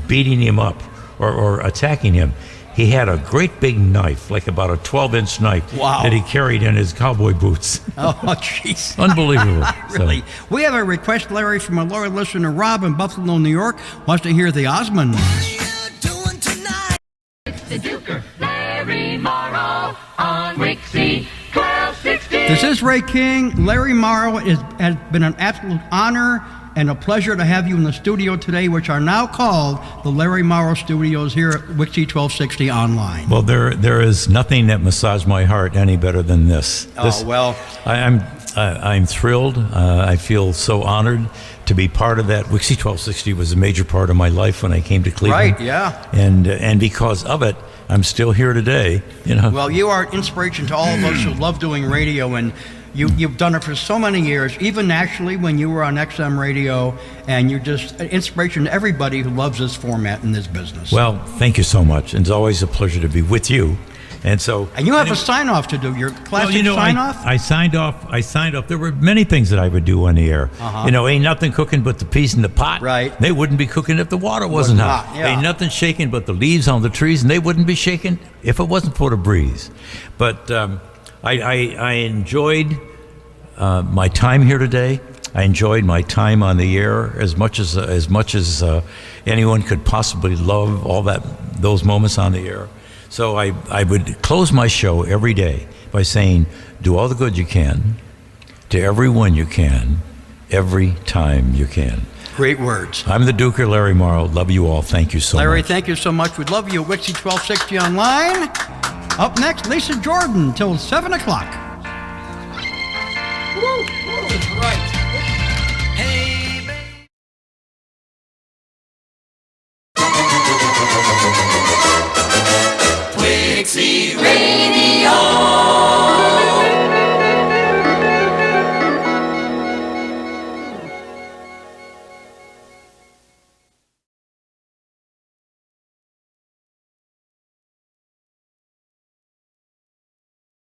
beating him up or attacking him. He had a great big knife, like about a 12-inch knife, wow, that he carried in his cowboy boots. Oh, jeez. Unbelievable. Really? So. We have a request, Larry, from a loyal listener, Rob in Buffalo, New York, wants to hear the Osmonds. It's the Duker, Larry Morrow on WIXY 1260. This is Ray King. Larry Morrow, has been an absolute honor and a pleasure to have you in the studio today, which are now called the Larry Morrow Studios here at WIXY 1260 Online. Well, there is nothing that massaged my heart any better than this. Oh, well. I'm I'm thrilled. I feel so honored to be part of that. WIXY 1260 was a major part of my life when I came to Cleveland. Right, yeah. And because of it, I'm still here today. You know. Well, you are an inspiration to all of us who love doing radio, and you've done it for so many years, even nationally when you were on XM radio, and you're just an inspiration to everybody who loves this format and this business. Well, thank you so much. It's always a pleasure to be with you. And you have a sign-off to do, your classic sign-off? I signed off. There were many things that I would do on the air. Ain't nothing cooking but the peas in the pot. Right. They wouldn't be cooking if the water wasn't hot. Yeah. Ain't nothing shaking but the leaves on the trees, and they wouldn't be shaking if it wasn't for the breeze. But I enjoyed my time here today. I enjoyed my time on the air as much as anyone could possibly love those moments on the air. So I would close my show every day by saying, do all the good you can, to everyone you can, every time you can. Great words. I'm the Duker, Larry Morrow. Love you all. Thank you so much. Larry, thank you so much. We love you at WIXY 1260 Online. Up next, Lisa Jordan till 7 o'clock.